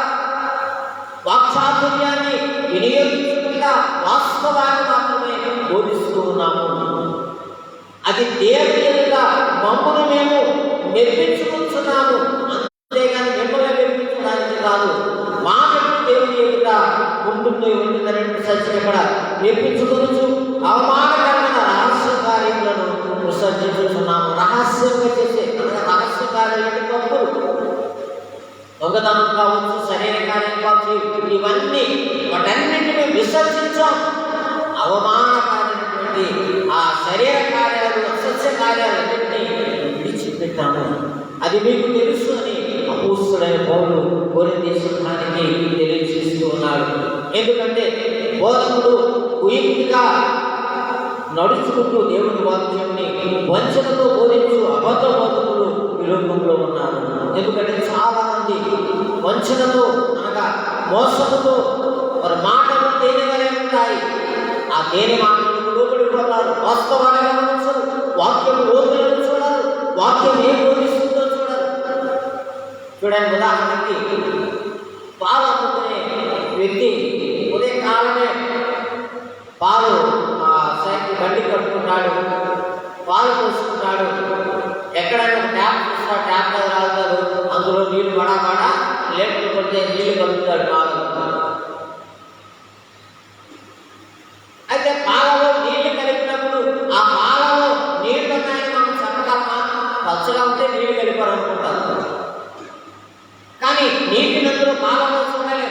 వాక్చాతుర్యాన్ని వినియోగించకుండా వాస్తవాన్ని మాత్రమే బోధిస్తూ ఉన్నాము. అది దేవుని ఎదుట మమ్మను మేము మెప్పించుకుంటున్నాము, అంతేగాని మిమ్మల్ని మెప్పించడానికి కాదు. మా దేవుని ఎదుట ఉంటుందని సత్యం ఇక్కడ మెప్పించుకొనుచు అవమానకరమైన రహస్య కార్యములను విసర్జించుతున్నాము. రహస్యంగా చేసే రహస్య కార్యాలు తప్పులు, దొంగతనం కావచ్చు, శరీర కార్యం కావచ్చు, ఇవన్నీ వాటన్నింటినీ విసర్జించాం. అవమానకరమైనటువంటి ఆ శరీర కార్యాలు, అసత్య కార్యాలన్నింటినీ విడిచిపెట్టాము. అది మీకు తెలుసు అని అపోస్తలుడైన పౌలు కొరింథీ సంఘానికి తెలియజేస్తూ ఉన్నాడు. ఎందుకంటే బోధకుడు కుయుక్తిగా నడుచుకుంటూ దేవుని వాక్యాన్ని వంచనతో బోధించు అబద్ధ బోధకులు ఈ లోకంలో ఉన్నారు. ఎందుకంటే చాలా మంది వంచనతో అనగా మోసముతో వారి మాటలు తేనెగానే ఉంటాయి. ఆ తేనె మాటలకు లోబడిపోతారు. వాస్తవాన్ని గమనించరు, వాక్యం లోతులను చూడరు, వాక్యం ఏం బోధిస్తుందో చూడరు. చూడండి, ఉదాహరణకి పాలు అమ్ముకునే వ్యక్తి ఉదయకాలమే పాలు సైకిల్ బండి కట్టుకుంటాడు, పాలు పోసుకుంటాడు. ఎక్కడైనా ట్యాప్ చూస్తాడు, ట్యాప్ మీద రాగుతాడు, అందులో నీళ్లు బడా లేట్లు కొట్టే నీళ్లు కలుపుతాడు పాలు. అయితే పాలలో నీళ్లు కలిపినప్పుడు ఆ పాలలో నీళ్లు ఉన్నాయని మనం చెప్పగలమా? పచ్చగా ఉంటే నీళ్లు కలిపారు అనుకుంటారు. కానీ నీటిని అందులో పాలలో చూడాలి,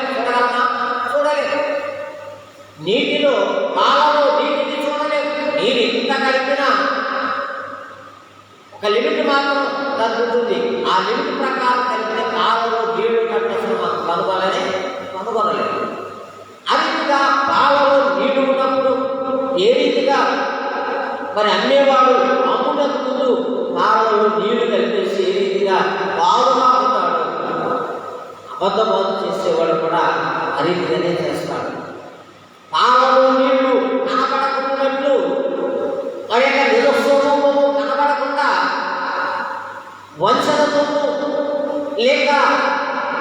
పాలలో నీటిని చూడలేవు. నీరు ఎంత కలిపినా ఒక లిమిట్ మాత్రం తగ్గుతుంది. ఆ లిమిట్ ప్రకారం కలిపితే పాలలో నీళ్లు కట్టేసిన మనం కనుగొనలేదు. అదిగా పాలలో నీళ్లు ఉన్నప్పుడు ఏ రీతిగా మరి అమ్మేవాడు అమ్ముటకు ముందు పాలలో నీళ్లు కలిపేసి ఏ రీతిగా బాగుగా ఉంటాడు, అబద్ధబాధ చేసేవాడు కూడా ఆ రీతిగానే చేస్తాడు. పాలలో నీళ్లు కనబడకున్నట్లు మరి యొక్క నిజస్వరూపము కనబడకుండా వంచనతోనూ లేక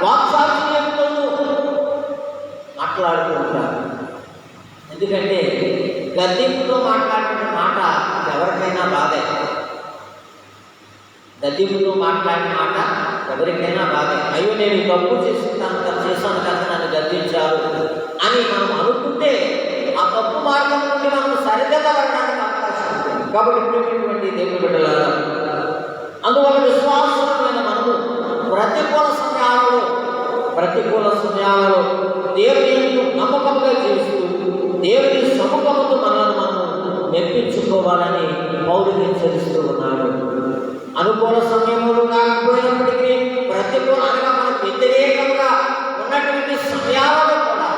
వాక్చాతుర్యంతోనూ మాట్లాడుతూ ఉంటారు. ఎందుకంటే గద్దింపుతో మాట్లాడిన మాట ఎవరికైనా బాధే. గద్దింపుతో మాట్లాడిన మాట ఎవరికైనా బాధే. అయ్యో నేను తప్పు చేశాను కదా నన్ను గద్దించారు అని మనం అనుకుంటే ఆ తప్పు మార్గం నుండి మనం సరిదిద్దబడడానికి అవకాశం ఉంటుంది. కాబట్టి ప్రియమైనటువంటి దేవుని బిడ్డలారా, అందువల్ల విశ్వాసమైన మనము ప్రతికూల సమయాలలో దేవుని నమ్మకంగా జీవిస్తూ దేవుని సముఖముతో మనల్ని మనము మెప్పించుకోవాలని పౌరుని హెచ్చరిస్తూ ఉన్నాడు. అనుకూల సమయంలో కాకపోయినప్పటికీ ప్రతికూలంగా మనకు వ్యతిరేకంగా ఉన్నటువంటి సమయాలలో కూడా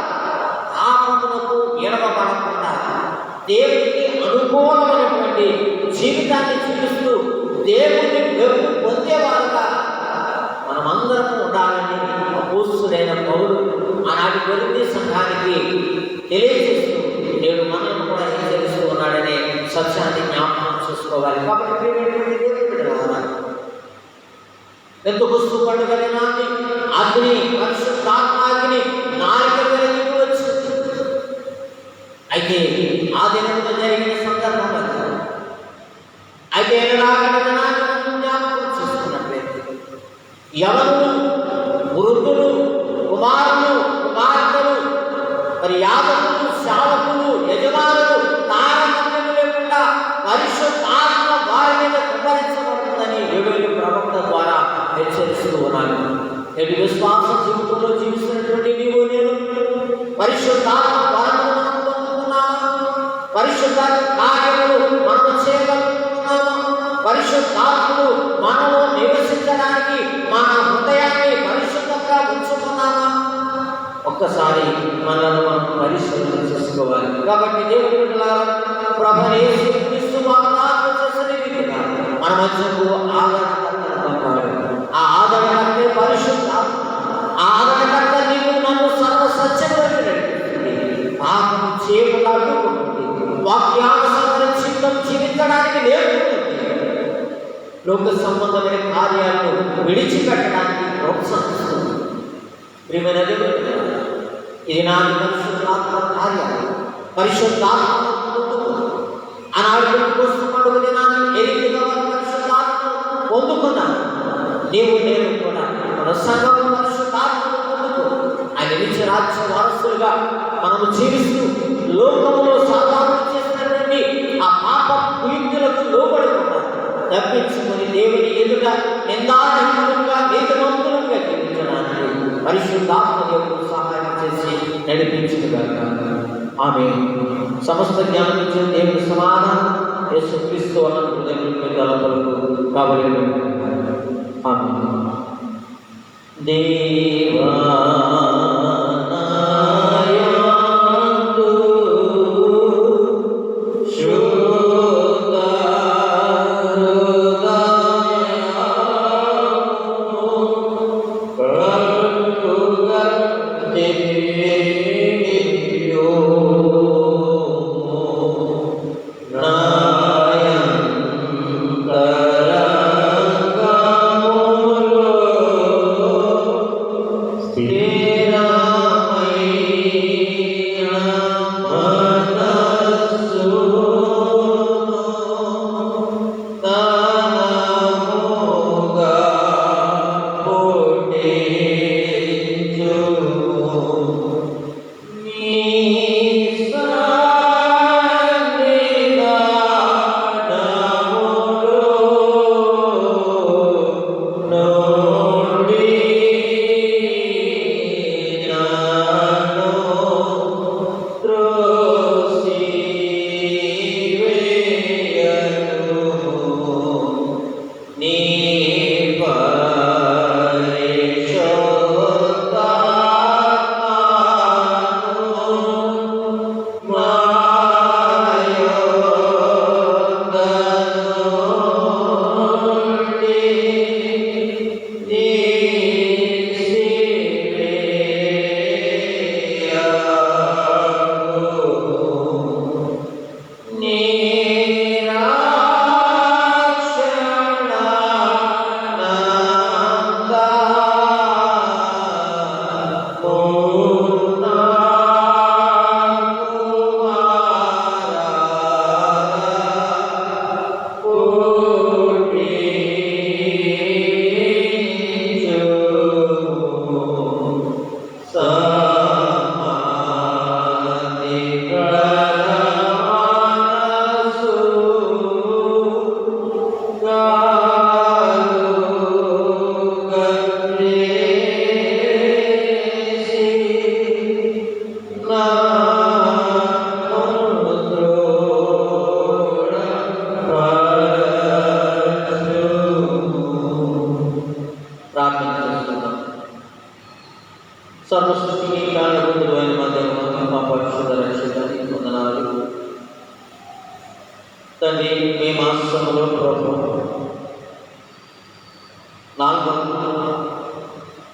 ఆపదలకు ఎడవబడకుండా దేవునికి అనుకూలమైనటువంటి జీవితాన్ని చూపిస్తూ దేవుని మెప్పు పొందేవారుగా మనమందరం ఉండాలని అపోస్తులైన పౌలు ఆనాటి కొరింథీ సంఘానికి తెలియజేస్తూ దేవుడు మనల్ని కూడా హెచ్చరిస్తూ ఉన్నాడనే సత్యాన్ని జ్ఞాపకం చేసుకోవాలి. కాబట్టి పెంతెకొస్తు పండుగ దినాన్ని అగ్ని పరిశుద్ధాత్మాగ్ని నాలుక వెలుగు వచ్చింది. అయితే ఆ దినంలో జరిగిన సందర్భం అయితే జ్ఞాపకం చేసుకున్నట్లయితే యవనులు, వృద్ధులు, కుమారులు, కుమార్తెలు, మరి యాజకులు, సేవకులు, యజమానులు తారతమ్యం లేకుండా పరిశుద్ధాత్మ వారి మీద కుమ్మరించబడుతుందని యోవేలు ప్రవక్త ద్వారా హెచ్చరిస్తూ ఉన్నాను. నేటి విశ్వాస జీవితంలో జీవిస్తున్నటువంటి నీవు నేను పరిశుద్ధాత్మ వరమును పొందుతున్నామా? పరిశుద్ధాత్మ కార్యములు మనం చేయగలుగుతున్నామా? పరిశుద్ధాత్మను మనలో నివసించడానికి మన హృదయాన్ని పరిశుద్ధంగా ఉంచుకున్నామా? ఒక్కసారి మనల్ని మనం పరిశుద్ధం చేసుకోవాలి. కాబట్టి దేవుడు ప్రభువైన యేసుక్రీస్తు వాగ్దానం చేసిన రీతిగా మన మధ్యకు ఆదరణకర్తను పంపాడు. ఆ ఆదరణకర్తే పరిశుద్ధాత్మ. ఆ ఆదరణకర్త నీవు నన్ను సర్వ సత్యంలోకి నడిపిస్తుంది, పాపం చేయకుండా అడ్డుకుంటుంది, వాక్యానుసార జీవితం జీవించడానికి నేర్పుతుంది, లోక సంబంధమైన కార్యాలను విడిచిపెట్టడానికి ప్రోత్సహిస్తుంది. ప్రియమైన దేవుడు, ఇది నా పరిశుద్ధాత్మ కార్యాలు. పరిశుద్ధాత్మ ఆనాడు పెంతెకొస్తు పండుగ దినాన్ని ఏ రీతిగా పరిశుద్ధాత్మ పొందుకున్నాను, నీవు నేను కూడా మన సంఘం పరిశుద్ధాత్మను పొందుకో. ఆయన నిత్య రాజ్య వారసులుగా మనము జీవిస్తూ లోకములో సాధారణ చేసినటువంటి ఆ పాప కుయుక్తులకు లోబడుకున్నాం తప్పించుకొని దేవుని ఎదుట నిందారహితంగా నీతిమంతులుగా జీవించడానికి పరిశుద్ధాత్మ దేవుడు సహాయం చేసి నడిపించుగాక. ఆమేన్. సమస్త జ్ఞానం ఇచ్చిన దేవుని సమాధానం యేసుక్రీస్తు అన్న హృదయంలో తలపలకు కాబట్టి ఆమేన్. దేవా Yeah.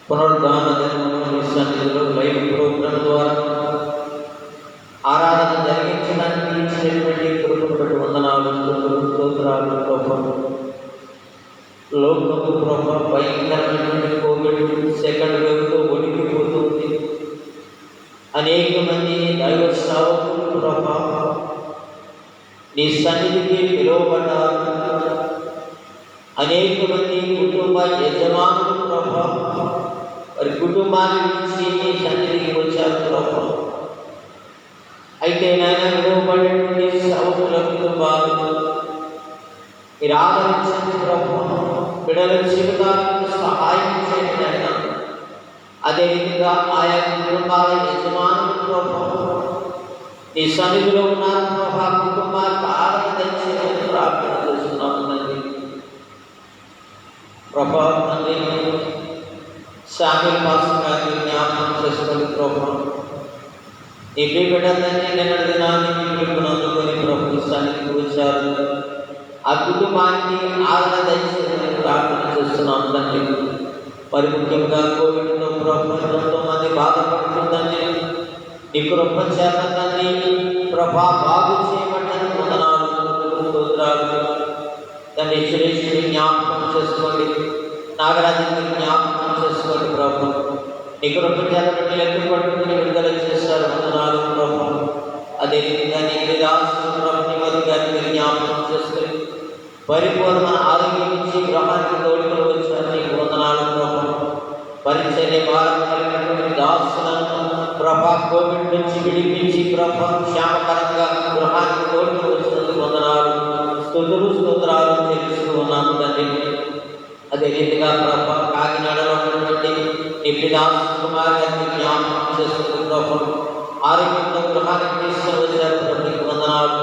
పునరుద్ధాన దినమును సన్నిధిలో లైవ్ ప్రోగ్రాం ద్వారా ఆరాధన జరిగించడానికి ఇచ్చినటువంటి కృపకు వందనాలు, స్తోత్రాలు ప్రభు. లోకము ప్రభు భయంకరమైనటువంటి కోవిడ్ సెకండ్ వేవ్తో వణికిపోతుంది. అనేక మంది దైవ సేవకులు ప్రభు నీ సన్నిధికి పిలువబడ్డారు. అనేక మంది కుటుంబ యజమానులు ప్రభు వారి కుటుంబాన్ని నుంచి నీ సన్నిధికి వచ్చారు ప్రభు. అయితే నాయన పిలువబడినటువంటి సేవకుల కుటుంబాలు మీరు ఆదరించండి ప్రభు. బిడ్డల జీవితాలకు సహాయం చేయండి నాయన. అదేవిధంగా ఆయా కుటుంబాల యజమానులు ప్రభు నీ సన్నిధిలో ఉన్నారు ప్రభు. కుటుంబాలకు ఆదరణ తెచ్చేందుకు ప్రార్థన చేస్తున్నాము తండ్రి. ప్రభు తండ్రి శామిల్ పాస్టర్ గారిని జ్ఞాపకం చేసుకోండి ప్రభు. ఈ బిడ్డ తండ్రి నిన్న దినాన్ని మీ పిలుపును అందుకొని ప్రభు సన్నిధికి వచ్చారు. ఆ కుటుంబానికి ఆదరణ దయచేసి ప్రార్థన చేస్తున్నాం తండ్రి. మరి ముఖ్యంగా కోవిడ్తో ప్రభు ఎంతో మంది బాధపడుతుందండి. నీ కృప చేత తండ్రి ప్రభా బాగు చేయబడ్డని వందనాలు, స్తోత్రాలు తండ్రి. సురేష్ని జ్ఞాపకం చేసుకోండి, నాగరాజుని జ్ఞాపకం చేసుకోండి ప్రభు. నీ కృప చేత బిడ్డలు పట్టుకుని విడుదల చేశారు, వందనాలు ప్రభు. అదేవిధంగా నీ దాసు ప్రభు గారిని జ్ఞాపకం చేసుకొని పరిపూర్ణ ఆరోగ్యం ఇచ్చి గ్రహానికి తోడుకొని వచ్చారు, నీకు వందనాలు ప్రభు. పరిచర్య భారం కలిగినటువంటి దాసులను ప్రభా కోవిడ్ నుంచి విడిపించి ప్రభా క్షేమకరంగా గృహానికి తోడుకొని వచ్చినందుకు వందనాలు, స్తోత్రాలు తెలుస్తూ ఉన్నాను తండ్రి. అదే రీతిగా ప్రభా కాకినాడలో ఉన్నటువంటి నిప్పిదాస్ కుమార్ గారిని జ్ఞాపకం చేసుకుంటూ ప్రభు ఆరోగ్యంతో గృహానికి తీసుకొని వచ్చారు, నీకు వందనాలు.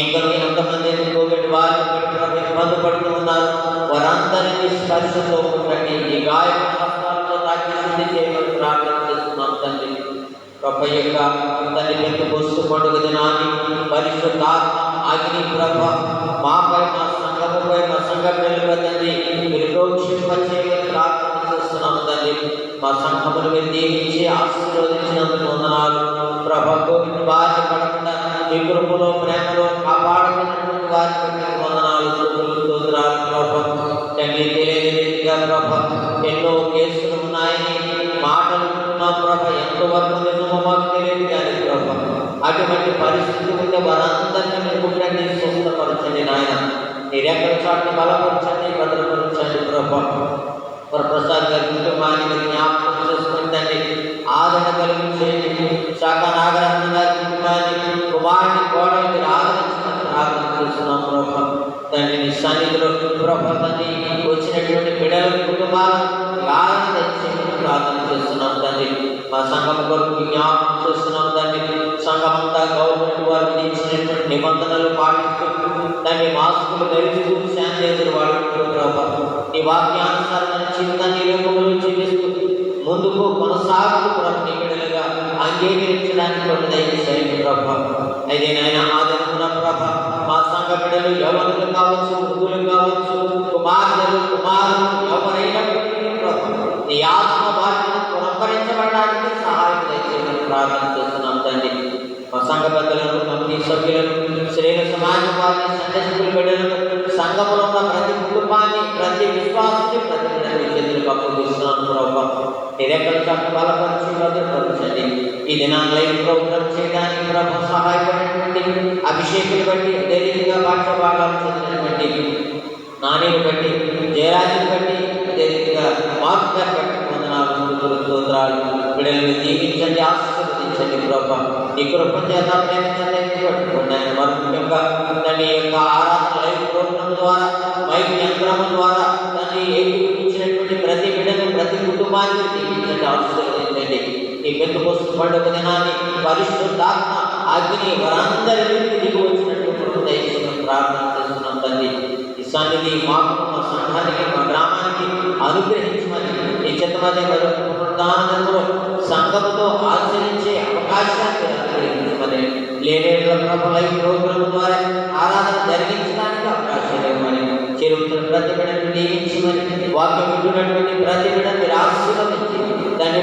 ఇంకా ఎంతమంది కోవిడ్ వారిని ఇబ్బంది పడుతూ ఉన్నారు, వారందరినీ స్పర్శతో ఉండండి. ఈ గాయ హస్తాలతో తాకి శుద్ధి చేయమని ప్రార్థన చేస్తున్నాం తండ్రి. ప్రభు యొక్క తండ్రి పెంతెకొస్తు పండుగ దినాన్ని పరిశుద్ధాత్మ అగ్ని ప్రభ మాపై, మా సంఘముపై, మా సంఘ పిల్లలపై తండ్రి మీరు ప్రోక్షింపచేయమని ప్రార్థన చేస్తున్నాం తండ్రి. మా సంఘమును మీరు దీవించి ఆశీర్వదించినందుకు వందనాలు ప్రభ. కోవిడ్ బాధ పడకుండా మీ కృపలో ప్రేమలో కాపాడుతున్నటువంటి వారికి వందనాలు, స్తోత్రాలు ప్రభ. తండ్రి తెలియని రీతిగా ప్రభ ఎన్నో కేసులు ఉన్నాయని మాటలు వింటున్నాం ప్రభ. ఎంతవరకు నిజమో మాకు తెలియదు కానీ ప్రభ అటువంటి పరిస్థితి ఉంటే వారందరినీ మీరు కుట్టండి, స్వస్థపరచండి నాయన. మీరు ఎక్కడ చాటుని బలపరచండి, భద్రపరచండి ప్రభ. వరప్రసాద్ గారి కుటుంబాన్ని మీరు జ్ఞాపకం చేసుకుంటండి, ఆదరణ కలిగించేయండి. శాఖ నాగరత్న గారి కుటుంబాన్ని, కుమారుని కోడలు మీరు ఆదరించమని ప్రార్థన చేస్తున్నాం ప్రభ. తండ్రి నీ సన్నిధిలో ప్రభ తండ్రి వచ్చినటువంటి బిడ్డల కుటుంబాలను ఆదరణ తెచ్చేయమని ప్రార్థన చేస్తున్నాం తండ్రి. మా సంఘం కొరకు జ్ఞాపకం చేస్తున్నాం తండ్రి. సంఘమంతా గవర్నమెంట్ వారు విధించినటువంటి నిబంధనలు పాటిస్తూ తండ్రి మాస్కులు ధరిస్తూ శానిటైజర్ వాడుకుంటూ ప్రభ నీ వాక్యానుసారమైన జీవితాన్ని లోకంలో జీవిస్తూ ముందుకు కొనసాగుతూ ప్రభు నీ బిడ్డలుగా అంగీకరించడానికి దయచేయండి ప్రభ. అయితే నాయన ఆదరణ ప్రభ మా సంఘ బిడ్డలు యవ్వనులు కావచ్చు, వృద్ధులు కావచ్చు, కుమార్తెలు కుమారులు ఎవరైనప్పటికీ ప్రభ నీ ఆత్మ బాధ్యత పునఃకరించబడడానికి సహాయం దయచేయమని ప్రార్థన చేస్తున్నాం తండ్రి. మా సంఘ పెద్దలను, కమిటీ సభ్యులను, శ్రేణ సమాజం వారిని, సంఘ స్కూల్ బిడ్డలను, సంఘంలో ఉన్న ప్రతి కుటుంబాన్ని, ప్రతి విశ్వాసాన్ని, ప్రతి బిడ్డని చేతులకు అప్పగిస్తున్నాను ప్రభా. నిరెక్కల చాటు బలపరిచి భద్రపరచండి. ఈ దినాన్ని లైవ్ ప్రోగ్రాం చేయడానికి ప్రభు సహాయపడినటువంటి అభిషేకులు బట్టి, అదేవిధంగా పాఠ్య భాగాలు చెందినటువంటి నాణ్యను బట్టి, జయరాజుని బట్టి, అదేవిధంగా మార్పు గారిని బట్టి వందనాలు, స్తోత్రాలు. బిడ్డలను దీవించండి, ఆశీర్వదించండి ప్రభా. ఈ కృప చేత ప్రేమించండి. ముఖ్యంగా దాని యొక్క ఆరాధన లైవ్ ప్రోగ్రాం ద్వారా, మైక్ యంత్రం ద్వారా దాన్ని ఏకీకరించినటువంటి ప్రతి బిడ్డను, ప్రతి కుటుంబాన్ని దీవించండి, ఆశీర్వదించండి. ఈ పెంతెకొస్తు పండుగ దినాన్ని పరిశుద్ధాత్మ అగ్ని వారందరి దిగి వచ్చినట్టు దయచేయమని ప్రార్థన చేస్తున్నాం తండ్రి. ఈ సన్నిధి మాకు, మా సంఘానికి, మా గ్రామానికి అనుగ్రహించమని ఈ చిత్తమధ్య పునరుద్ధానంలో సంఘముతో ఆచరించే అవకాశాన్ని అనుగ్రహించమని, లేనేళ్ల ప్రభు లైవ్ ప్రోగ్రాం ద్వారా ఆరాధన జరిగించడానికి అవకాశం ఇవ్వమని, చెరువుతున్న ప్రతి బిడ్డను దీవించమని, వాక్యం వింటున్నటువంటి ప్రతి బిడ్డను మీరు ఆశీర్వదించి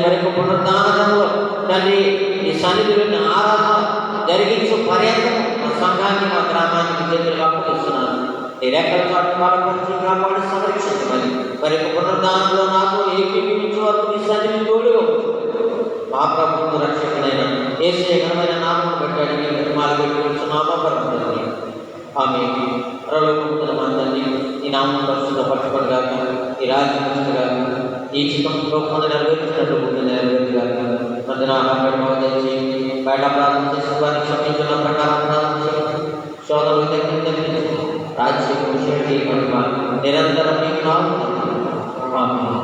మరి పునరుద్ధానంలో తండ్రి ఈ సన్నిధిలోని ఆరాధన జరిగించు పర్యంతం మా సంఘాన్ని మా గ్రామానికి చేతులు అప్పగిస్తున్నాను. ఈ రెక్కల చాటు బలపరిచి కాపాడి సంరక్షించమని మరి పునరుద్ధానంలో నాకు ఏకీపించు వరకు నీ సన్నిధి తోడుగా మా ప్రభుత్వ రక్షకుడైన యేసయ్య ఘనమైన నామమును బట్టి అడిగి నిర్మాలు పెట్టుకుంటున్నామా పరమతండ్రి. ఆమె మందరినీ ఈ నామం పరిశుద్ధపరచబడిగాక, ఈ రాజ్యం వచ్చినగాక, ఈ చిత్తంలో కొంత నెరవేర్చినట్లు ముందు నెరవేరుగాక. మధ్యన దయచేసి బయట ప్రార్థన చేసి వారిని క్షమించిన ప్రకారం ప్రార్థన చేసి శోధనలు తగ్గించి రాజ్యం శక్తి మహిమ నిరంతరం మీకు నామమున. ఆమేన్.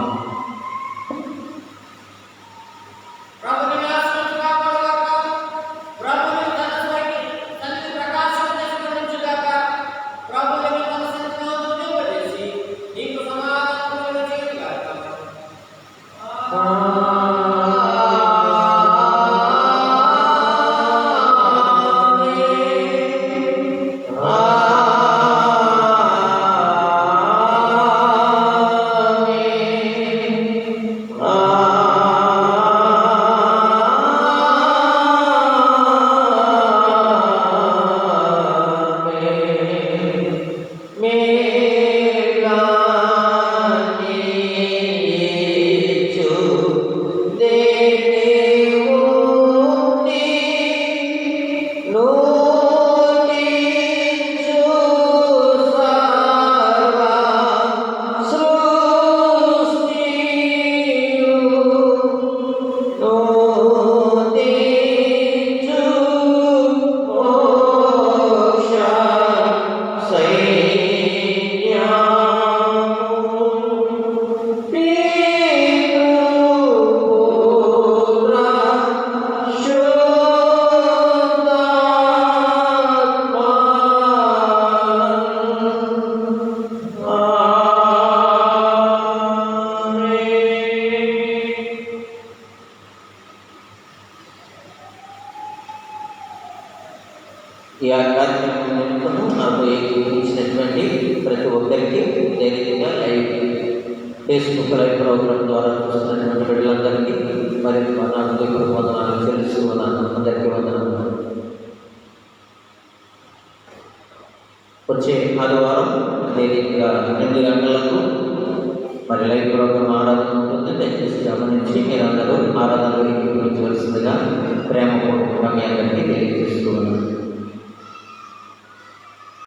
ఈ కార్యక్రమం నాకు ఇచ్చినటువంటి ప్రతి ఒక్కరికి ధైర్యంగా లైవ్ ఫేస్బుక్ లైవ్ ప్రోగ్రాం ద్వారా చూస్తున్నటువంటి బిడ్డలందరికీ మరి నా హృదయపూర్వక వందనాలు తెలుసుకున్నాను. అందరికీ వందనాలు. వచ్చే ఆదివారం ధైర్యంగా 8 గంటలకు మరి లైవ్ ప్రోగ్రాం ఆరాధన ఉంటుంది. దయచేసి గమనించి మీరందరూ ఆరాధనలో ఏకీభవించవలసిందిగా ప్రేమపూర్వకంగా మీ అందరికీ తెలియజేస్తున్నాను.